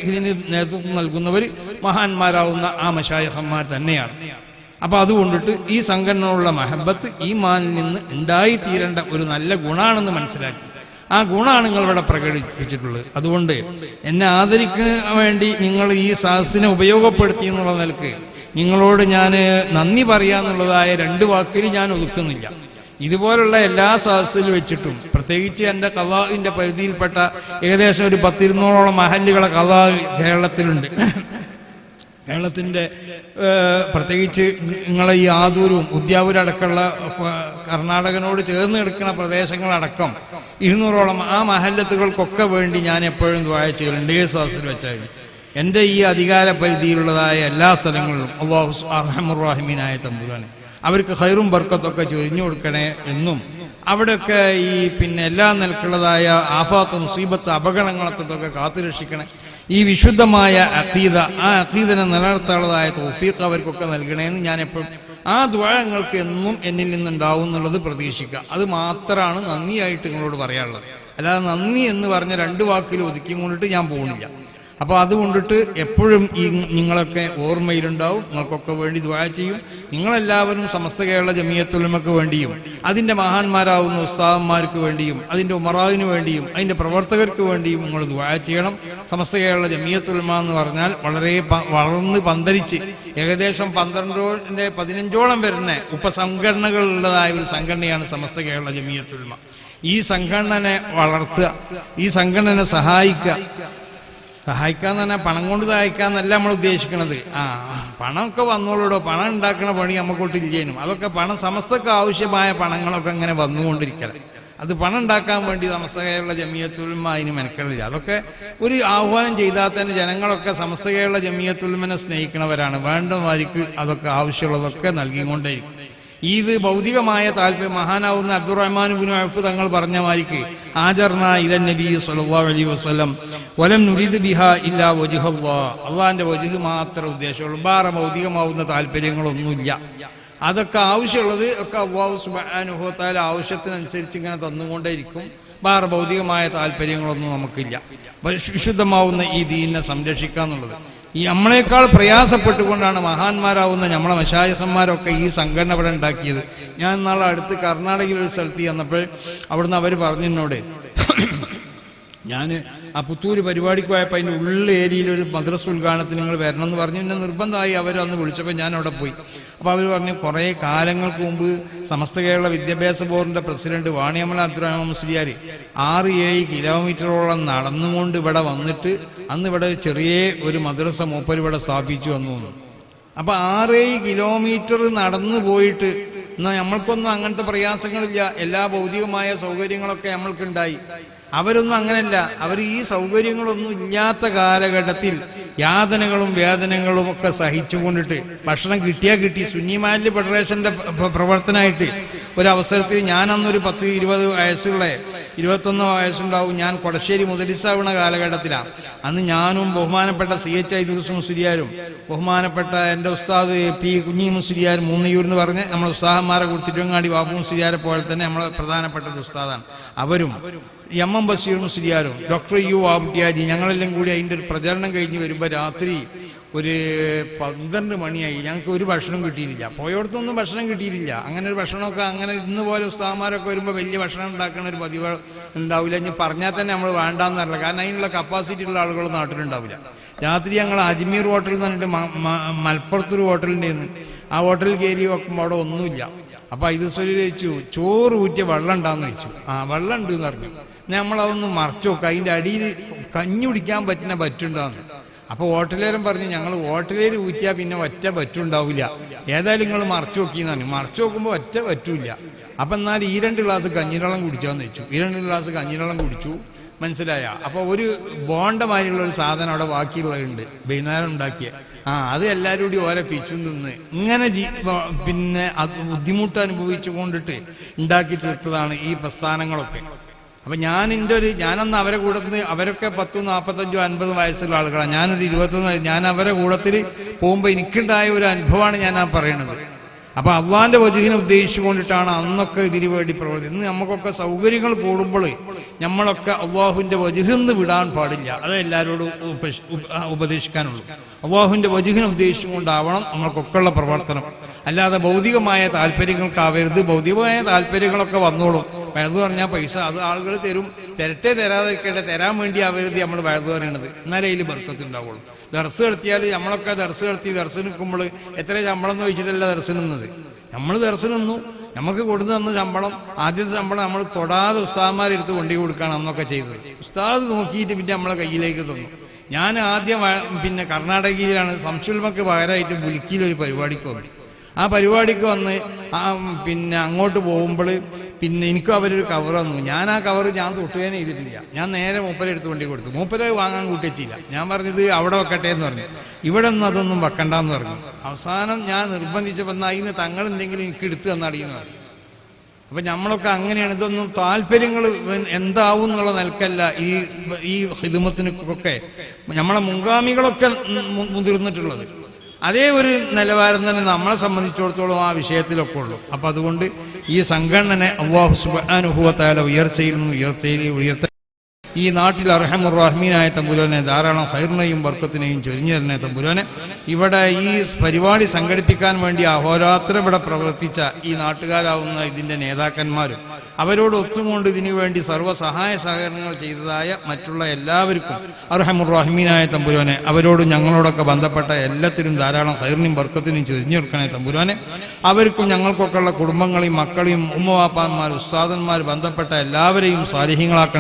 ഇതിന് നേതൃത്വം നൽകുന്നവർ മഹാന്മാരാവുന്ന ആ മശായിഖന്മാർ തന്നെയാണ്. അപ്പൊ അതുകൊണ്ടിട്ട് ഈ സംഘടനയുള്ള മഹബത്ത് ഈ മാനിൽ നിന്ന് ഉണ്ടായി തീരേണ്ട ഒരു നല്ല ഗുണാണെന്ന് മനസ്സിലാക്കി ആ ഗുണമാണ് നിങ്ങൾ ഇവിടെ പ്രകടിപ്പിച്ചിട്ടുള്ളത്. അതുകൊണ്ട് എന്നെ ആദരിക്കാൻ വേണ്ടി നിങ്ങൾ ഈ സദസ്സിനെ ഉപയോഗപ്പെടുത്തി എന്നുള്ള നിലക്ക് നിങ്ങളോട് ഞാൻ നന്ദി പറയാന്നുള്ളതായ 2 വാക്കിൽ ഞാൻ ഒതുക്കുന്നില്ല. ഇതുപോലുള്ള എല്ലാ സദസ്സിൽ വെച്ചിട്ടും പ്രത്യേകിച്ച് എൻ്റെ ഖളാഇന്റെ പരിധിയിൽപ്പെട്ട ഏകദേശം ഒരു 10-200ഓളം മഹല്ലുകളെ ഖളാ കേരളത്തിലുണ്ട്. കേരളത്തിന്റെ പ്രത്യേകിച്ച് നിങ്ങളെ ഈ ആദൂരും ഉദ്യാവൂരടക്കമുള്ള കർണാടകനോട് ചേർന്ന് കിടക്കുന്ന പ്രദേശങ്ങളടക്കം 200ഓളം ആ മഹല്ലത്തുകൾക്കൊക്കെ വേണ്ടി ഞാൻ എപ്പോഴും ദുആ ചെയ്യലുണ്ട്. സദസ്സിൽ വെച്ചായിരുന്നു എൻ്റെ ഈ അധികാര പരിധിയിലുള്ളതായ എല്ലാ സ്ഥലങ്ങളിലും അല്ലാഹു അർഹമുർ റഹീമീനായ തമ്പുരാനെ അവർക്ക് ഖൈറും ബർക്കത്തൊക്കെ ചൊരിഞ്ഞു കൊടുക്കണേ എന്നും അവിടെയൊക്കെ ഈ എല്ലാ നിലക്കുള്ളതായ ആഫാത്ത് മുസീബത്ത് അപകടങ്ങളെ തൊട്ടൊക്കെ കാത്തുരക്ഷിക്കണേ, ഈ വിശുദ്ധമായ അഖീദ ആ അഖീദനെ നിലനിർത്താനുള്ളതായ തൗഫീഖ് അവർക്കൊക്കെ നൽകണേന്ന് ഞാൻ എപ്പോഴും ആ ദുആങ്ങൾക്ക് എന്നും എന്നിൽ നിന്നുണ്ടാവും എന്നുള്ളത് പ്രതീക്ഷിക്കുക. അത് മാത്രമാണ് നന്ദിയായിട്ട് നിങ്ങളോട് പറയാനുള്ളത്. അല്ലാതെ നന്ദി എന്ന് പറഞ്ഞ 2 വാക്കിൽ ഒതുക്കി കൊണ്ടിട്ട് ഞാൻ പോകുന്നില്ല. അപ്പോൾ അതുകൊണ്ടിട്ട് എപ്പോഴും ഈ നിങ്ങളൊക്കെ ഓർമ്മയിലുണ്ടാവും, നിങ്ങൾക്കൊക്കെ വേണ്ടി ദുആ ചെയ്യും. നിങ്ങളെല്ലാവരും സമസ്ത കേരള ജമിയത്തുൽ ഉലമക്ക് വേണ്ടിയും അതിൻ്റെ മഹാന്മാരാവുന്ന ഉസ്താദന്മാർക്ക് വേണ്ടിയും അതിൻ്റെ ഉമറാവിന് വേണ്ടിയും അതിൻ്റെ പ്രവർത്തകർക്ക് വേണ്ടിയും നിങ്ങൾ ദുആ ചെയ്യണം. സമസ്ത കേരള ജമിയത്തുൽ ഉലമ എന്ന് പറഞ്ഞാൽ വളരെ വളർന്ന് പന്തലിച്ച് ഏകദേശം 15ഓളം വരുന്ന ഉപസംഘടനകളുള്ളതായ ഒരു സംഘടനയാണ് സമസ്ത കേരള ജമിയത്തുൽ ഉലമ. ഈ സംഘടനനെ വളർത്തുക, ഈ സംഘടനനെ സഹായിക്കാന്ന് പറഞ്ഞാൽ പണം കൊണ്ട് സഹായിക്കാന്നല്ല നമ്മൾ ഉദ്ദേശിക്കുന്നത്. പണമൊക്കെ വന്നോളൂടോ, പണം ഉണ്ടാക്കുന്ന പണി നമുക്കൊട്ടില്ലേനും. അതൊക്കെ പണം സമസ്തക്ക് ആവശ്യമായ പണങ്ങളൊക്കെ ഇങ്ങനെ വന്നുകൊണ്ടിരിക്കല. അത് പണം ഉണ്ടാക്കാൻ വേണ്ടി സമസ്ത കേരള ജമിയത്തുൽ ഉലമ അതിന് മെനക്കെടില്ല. അതൊക്കെ ഒരു ആഹ്വാനം ചെയ്താൽ തന്നെ ജനങ്ങളൊക്കെ സമസ്ത കേരള ജമിയത്തുൽ ഉലമനെ സ്നേഹിക്കുന്നവരാണ്. വേണ്ടമാർക്ക് അതൊക്കെ ആവശ്യമുള്ളതൊക്കെ നൽകിക്കൊണ്ടേയിരിക്കും. ഇത് ഭൗതികമായ താല്പര്യം മഹാനാവുന്ന അബ്ദുറഹ്മാൻ ഇബ്നു ഔഫ് തങ്ങൾ പറഞ്ഞ മാതിരിക്ക് ആജർന ഇലൻ നബി സ്വല്ലല്ലാഹു അലൈഹി വസല്ലം വലം നുരീദ് ബിഹാ ഇല്ലാ വജ്ഹല്ലാഹ്, അള്ളാഹിന്റെ വജ്ഹ് മാത്രം ഉദ്ദേശമുള്ളൂ. വേറെ ഭൗതികമാവുന്ന താല്പര്യങ്ങളൊന്നുമില്ല. അതൊക്കെ ആവശ്യമുള്ളത് ഒക്കെ അല്ലാഹു സുബ്ഹാനഹു വ തആല ആവശ്യത്തിനനുസരിച്ച് ഇങ്ങനെ തന്നുകൊണ്ടേയിരിക്കും. വേറെ ഭൗതികമായ താല്പര്യങ്ങളൊന്നും നമുക്കില്ല. വിശുദ്ധമാവുന്ന ഈ ദീനിനെ സംരക്ഷിക്കുക എന്നുള്ളത് ഈ നമ്മളെക്കാൾ പ്രയാസപ്പെട്ടുകൊണ്ടാണ് മഹാന്മാരാവുന്ന നമ്മളെ മശായിഖന്മാരൊക്കെ ഈ സംഘടന ഇവിടെ ഉണ്ടാക്കിയത്. ഞാൻ നാളെ അടുത്ത് കർണാടകയിൽ ഒരു സ്ഥലത്ത് ചെന്നപ്പോൾ അവിടുന്ന് അവർ പറഞ്ഞു എന്നോട്, ഞാൻ ആ പുത്തൂര് പരിപാടിക്ക് പോയപ്പോൾ അതിൻ്റെ ഉള്ള ഏരിയയിൽ ഒരു മദ്രസ ഉദ്ഘാടനത്തിന് നിങ്ങൾ വരണം എന്ന് പറഞ്ഞു. പിന്നെ നിർബന്ധമായി അവർ അന്ന് വിളിച്ചപ്പോൾ ഞാൻ അവിടെ പോയി. അപ്പോൾ അവർ പറഞ്ഞു, കുറേ കാലങ്ങൾക്ക് മുമ്പ് സമസ്ത കേരള വിദ്യാഭ്യാസ ബോർഡിൻ്റെ പ്രസിഡന്റ് വാണിയമ്മൽ അബ്ദുറഹ്മാൻ മുസ്ലിയാർ 6-7 കിലോമീറ്ററോളം നടന്നുകൊണ്ട് ഇവിടെ വന്നിട്ട് അന്ന് ഇവിടെ ചെറിയ ഒരു മദ്രസ മൂപ്പർ ഇവിടെ സ്ഥാപിച്ചു വന്നു. അപ്പോൾ 6-7 കിലോമീറ്റർ നടന്നു പോയിട്ട് എന്നാൽ നമ്മൾക്കൊന്നും അങ്ങനത്തെ പ്രയാസങ്ങളില്ല, എല്ലാ ഭൗതികമായ സൗകര്യങ്ങളൊക്കെ നമ്മൾക്കുണ്ടായി. അവരൊന്നും അങ്ങനെയല്ല. അവർ ഈ സൗകര്യങ്ങളൊന്നും ഇല്ലാത്ത കാലഘട്ടത്തിൽ യാതനകളും വേദനകളും ഒക്കെ സഹിച്ചുകൊണ്ടിട്ട് ഭക്ഷണം കിട്ടിയാൽ കിട്ടി. സുന്നിമാലിന്യ ഫെഡറേഷന്റെ പ്രവർത്തനമായിട്ട് ഒരവസരത്തിൽ ഞാൻ അന്നൊരു 10-20 വയസ്സുള്ള 21 വയസ്സുണ്ടാവും. ഞാൻ കൊടശ്ശേരി മുതലിസാവുന്ന കാലഘട്ടത്തിലാണ്. അന്ന് ഞാനും ബഹുമാനപ്പെട്ട CH ഐദുറുസ് മുസ്ലിയാരും ബഹുമാനപ്പെട്ട എൻ്റെ ഉസ്താദ് P കുഞ്ഞി മുസ്ലിയാർ മൂന്നിയൂർ എന്ന് പറഞ്ഞ് നമ്മളെ ഉസ്താദന്മാരെ കൊടുത്തിട്ടുങ്ങാടി ബാബു മുസ്ലിയാരെ പോലെ തന്നെ നമ്മളെ പ്രധാനപ്പെട്ട ഉസ്താദാണ്. അവരും MM ബഷീർ മുസ്ലിയാരും ഡോക്ടർ U ആബുട്ടിയാജി ഞങ്ങളെല്ലാം കൂടി അതിൻ്റെ ഒരു പ്രചരണം കഴിഞ്ഞ് വരുമ്പോൾ രാത്രി ഒരു 12 മണിയായി. ഞങ്ങൾക്ക് ഒരു ഭക്ഷണം കിട്ടിയിട്ടില്ല. പോയോടത്തൊന്നും ഭക്ഷണം കിട്ടിയിട്ടില്ല. അങ്ങനെ ഒരു ഭക്ഷണമൊക്കെ അങ്ങനെ ഇന്ന് പോലെ ഉസ്താദന്മാരൊക്കെ വരുമ്പോൾ വലിയ ഭക്ഷണം ഉണ്ടാക്കുന്ന ഒരു പതിവ് ഉണ്ടാവില്ല. ഇനി പറഞ്ഞാൽ തന്നെ നമ്മൾ വേണ്ടാന്ന് അറിയില്ല. കാരണം അതിനുള്ള കപ്പാസിറ്റി ഉള്ള ആളുകൾ നാട്ടിലുണ്ടാവില്ല. രാത്രി ഞങ്ങൾ അജ്മീർ ഹോട്ടലിൽ നിന്നിട്ട് മലപ്പുറത്തൊരു ഹോട്ടലിൻ്റെ നിന്ന് ആ ഹോട്ടലിൽ കയറി വെക്കുമ്പോൾ അവിടെ ഒന്നുമില്ല. അപ്പോൾ ഇത് ചോദിച്ചു, ചോറ് ഊറ്റിയ വെള്ളം ഉണ്ടാന്ന് ചോദിച്ചു. ആ വെള്ളം ഉണ്ട് എന്ന് പറഞ്ഞു. നമ്മളതൊന്ന് മറച്ചു നോക്കുക, അതിൻ്റെ അടിയിൽ കഞ്ഞി കുടിക്കാൻ പറ്റുണ്ടാന്ന്. അപ്പോൾ ഹോട്ടലേരും പറഞ്ഞു, ഞങ്ങൾ ഹോട്ടലേര് ഊറ്റിയാൽ പിന്നെ ഒറ്റ പറ്റുണ്ടാവില്ല, ഏതായാലും നിങ്ങൾ മറച്ചു നോക്കിയെന്ന് പറഞ്ഞു. മറച്ചു നോക്കുമ്പോൾ ഒറ്റ പറ്റൂല. അപ്പം എന്നാൽ ഈ 2 ഗ്ലാസ് കഞ്ഞിവെള്ളം കുടിച്ചാന്ന് വെച്ചു. ഈ 2 ഗ്ലാസ് കഞ്ഞിവെള്ളം കുടിച്ചു. മനസ്സിലായ? അപ്പോൾ ഒരു ബോണ്ടമാരിയുള്ള ഒരു സാധനം അവിടെ ബാക്കിയുള്ളതുണ്ട്, വൈകുന്നേരം ഉണ്ടാക്കിയ. അത് എല്ലാവരും കൂടി ഓരോ പിച്ചും തിന്ന് ഇങ്ങനെ പിന്നെ അത് ബുദ്ധിമുട്ട് അനുഭവിച്ചു കൊണ്ടിട്ട് ഉണ്ടാക്കി തീർത്തതാണ് ഈ പ്രസ്ഥാനങ്ങളൊക്കെ. അപ്പൊ ഞാനന്ന് അവരെ കൂടത്തിൽ, അവരൊക്കെ 10, 45, 50 വയസ്സുള്ള ആളുകളാണ്. ഞാനൊരു 21. ഞാൻ അവരെ കൂടത്തിൽ പോകുമ്പോൾ എനിക്കുണ്ടായ ഒരു അനുഭവമാണ് ഞാൻ പറയണത്. അപ്പൊ അള്ളാന്റെ വജുഹിനെ ഉദ്ദേശിച്ചുകൊണ്ടിട്ടാണ് അന്നൊക്കെ ഇതിനു വേണ്ടി പ്രവർത്തിക്കുന്നത്. ഇന്ന് നമുക്കൊക്കെ സൗകര്യങ്ങൾ കൂടുമ്പോൾ നമ്മളൊക്കെ അള്ളാഹുവിന്റെ വജുഹിന്ന് വിടാൻ പാടില്ല. അത് എല്ലാവരോടും ഉപദേശിക്കാനുള്ളൂ. അള്ളാഹുവിന്റെ വജുഹിനെ ഉദ്ദേശിച്ചുകൊണ്ടാവണം നമ്മൾക്കൊക്കെ ഉള്ള പ്രവർത്തനം. അല്ലാതെ ഭൗതികമായ താല്പര്യങ്ങൾക്കാവരുത്. ഭൗതികമായ താല്പര്യങ്ങളൊക്കെ വന്നോളും. വഴുതു പറഞ്ഞാൽ പൈസ അത് ആളുകൾ തരും. തരാതിരിക്കട്ടെ, തരാൻ വേണ്ടി ആവരുത് നമ്മൾ വഴുതു പറയണത്. എന്നാലേ അതിൽ ബർക്കത്തുണ്ടാവുള്ളൂ. ദർസ് നടത്തിയാൽ നമ്മളൊക്കെ ദർസ് നടത്തി ദർസ് നിൽക്കുമ്പോൾ എത്ര ശമ്പളം എന്ന് ചോദിച്ചിട്ടല്ല ദർസ് നിന്നത്. നമ്മൾ ദർസ് നിന്നു, നമുക്ക് കൊടുത്തു തന്ന ശമ്പളം, ആദ്യത്തെ ശമ്പളം നമ്മൾ തൊടാതെ ഉസ്താദന്മാരെടുത്ത് കൊണ്ടു കൊടുക്കുകയാണ് അന്നൊക്കെ ചെയ്തത്. ഉസ്താദ് നോക്കിയിട്ട് പിന്നെ നമ്മളെ കയ്യിലേക്ക് തന്നു. ഞാൻ ആദ്യം പിന്നെ കർണാടകയിലാണ് സംശുൽമക്ക് പകരമായിട്ട് ബുൽക്കിയിലൊരു പരിപാടിക്ക് വന്നു. ആ പരിപാടിക്ക് വന്ന് പിന്നെ അങ്ങോട്ട് പോകുമ്പോൾ പിന്നെ എനിക്കും അവരൊരു കവർ തന്നു. ഞാൻ ആ കവർ ഞാൻ തൊട്ടുവേനെ ചെയ്തിട്ടില്ല. ഞാൻ നേരെ മൂപ്പരെ എടുത്ത് കൊണ്ടു കൊടുത്തു. മൂപ്പരെ വാങ്ങാൻ കൂട്ടിച്ചില്ല. ഞാൻ പറഞ്ഞത് അവിടെ വെക്കട്ടെ എന്ന് പറഞ്ഞു. ഇവിടെ ഒന്നും അതൊന്നും വെക്കണ്ടെന്ന് പറഞ്ഞു. അവസാനം ഞാൻ നിർബന്ധിച്ചപ്പോൾ അതിന് തങ്ങൾ എന്തെങ്കിലും എനിക്ക് എടുത്തു തന്നടിയെന്ന് പറഞ്ഞു. അപ്പൊ നമ്മളൊക്കെ അങ്ങനെയാണ്. ഇതൊന്നും താല്പര്യങ്ങൾ എന്താവും എന്നുള്ള നിലക്കല്ല ഈ ഹിദമത്തിനൊക്കെ നമ്മളെ മുൻഗാമികളൊക്കെ മുതിർന്നിട്ടുള്ളത്. അതേ ഒരു നിലവാരം തന്നെ നമ്മളെ സംബന്ധിച്ചിടത്തോളം ആ വിഷയത്തിലൊക്കെ ഉള്ളൂ. അപ്പൊ അതുകൊണ്ട് ഈ സംഘടന അല്ലാഹു സുബ്ഹാനഹു വ തആല ഉയർത്ത ഈ നാട്ടിൽ അർഹമുർ റഹീമായ തമ്പുരാനെ ധാരാളം ഖൈറിനെയും ബർക്കത്തിനെയും ചൊരിഞ്ഞു തരണേ തമ്പുരാനെ. ഇവിടെ ഈ പരിപാടി സംഘടിപ്പിക്കാൻ വേണ്ടി അഹോരാത്രം ഇവിടെ പ്രവർത്തിച്ച ഈ നാട്ടുകാരാവുന്ന ഇതിന്റെ നേതാക്കന്മാരും അവരോട് ഒത്തുകൊണ്ട് ഇതിനു വേണ്ടി സർവ്വസഹായ സഹകരണങ്ങൾ ചെയ്തതായ മറ്റുള്ള എല്ലാവർക്കും അർഹമുർ റഹീമായ തമ്പുരാനെ അവരോട് ഞങ്ങളോടൊക്കെ ബന്ധപ്പെട്ട എല്ലാത്തിനും ധാരാളം ഖൈറിനെയും ബർക്കത്തിനെയും ചൊരിഞ്ഞു കൊടുക്കണേ തമ്പുരാനെ. അവർക്കും ഞങ്ങൾക്കൊക്കെ ഉള്ള കുടുംബങ്ങളെയും മക്കളെയും ഉമ്മവാപ്പാന്മാർ ഉസ്താദന്മാർ ബന്ധപ്പെട്ട എല്ലാവരെയും സാലിഹീങ്ങളാക്കണേ.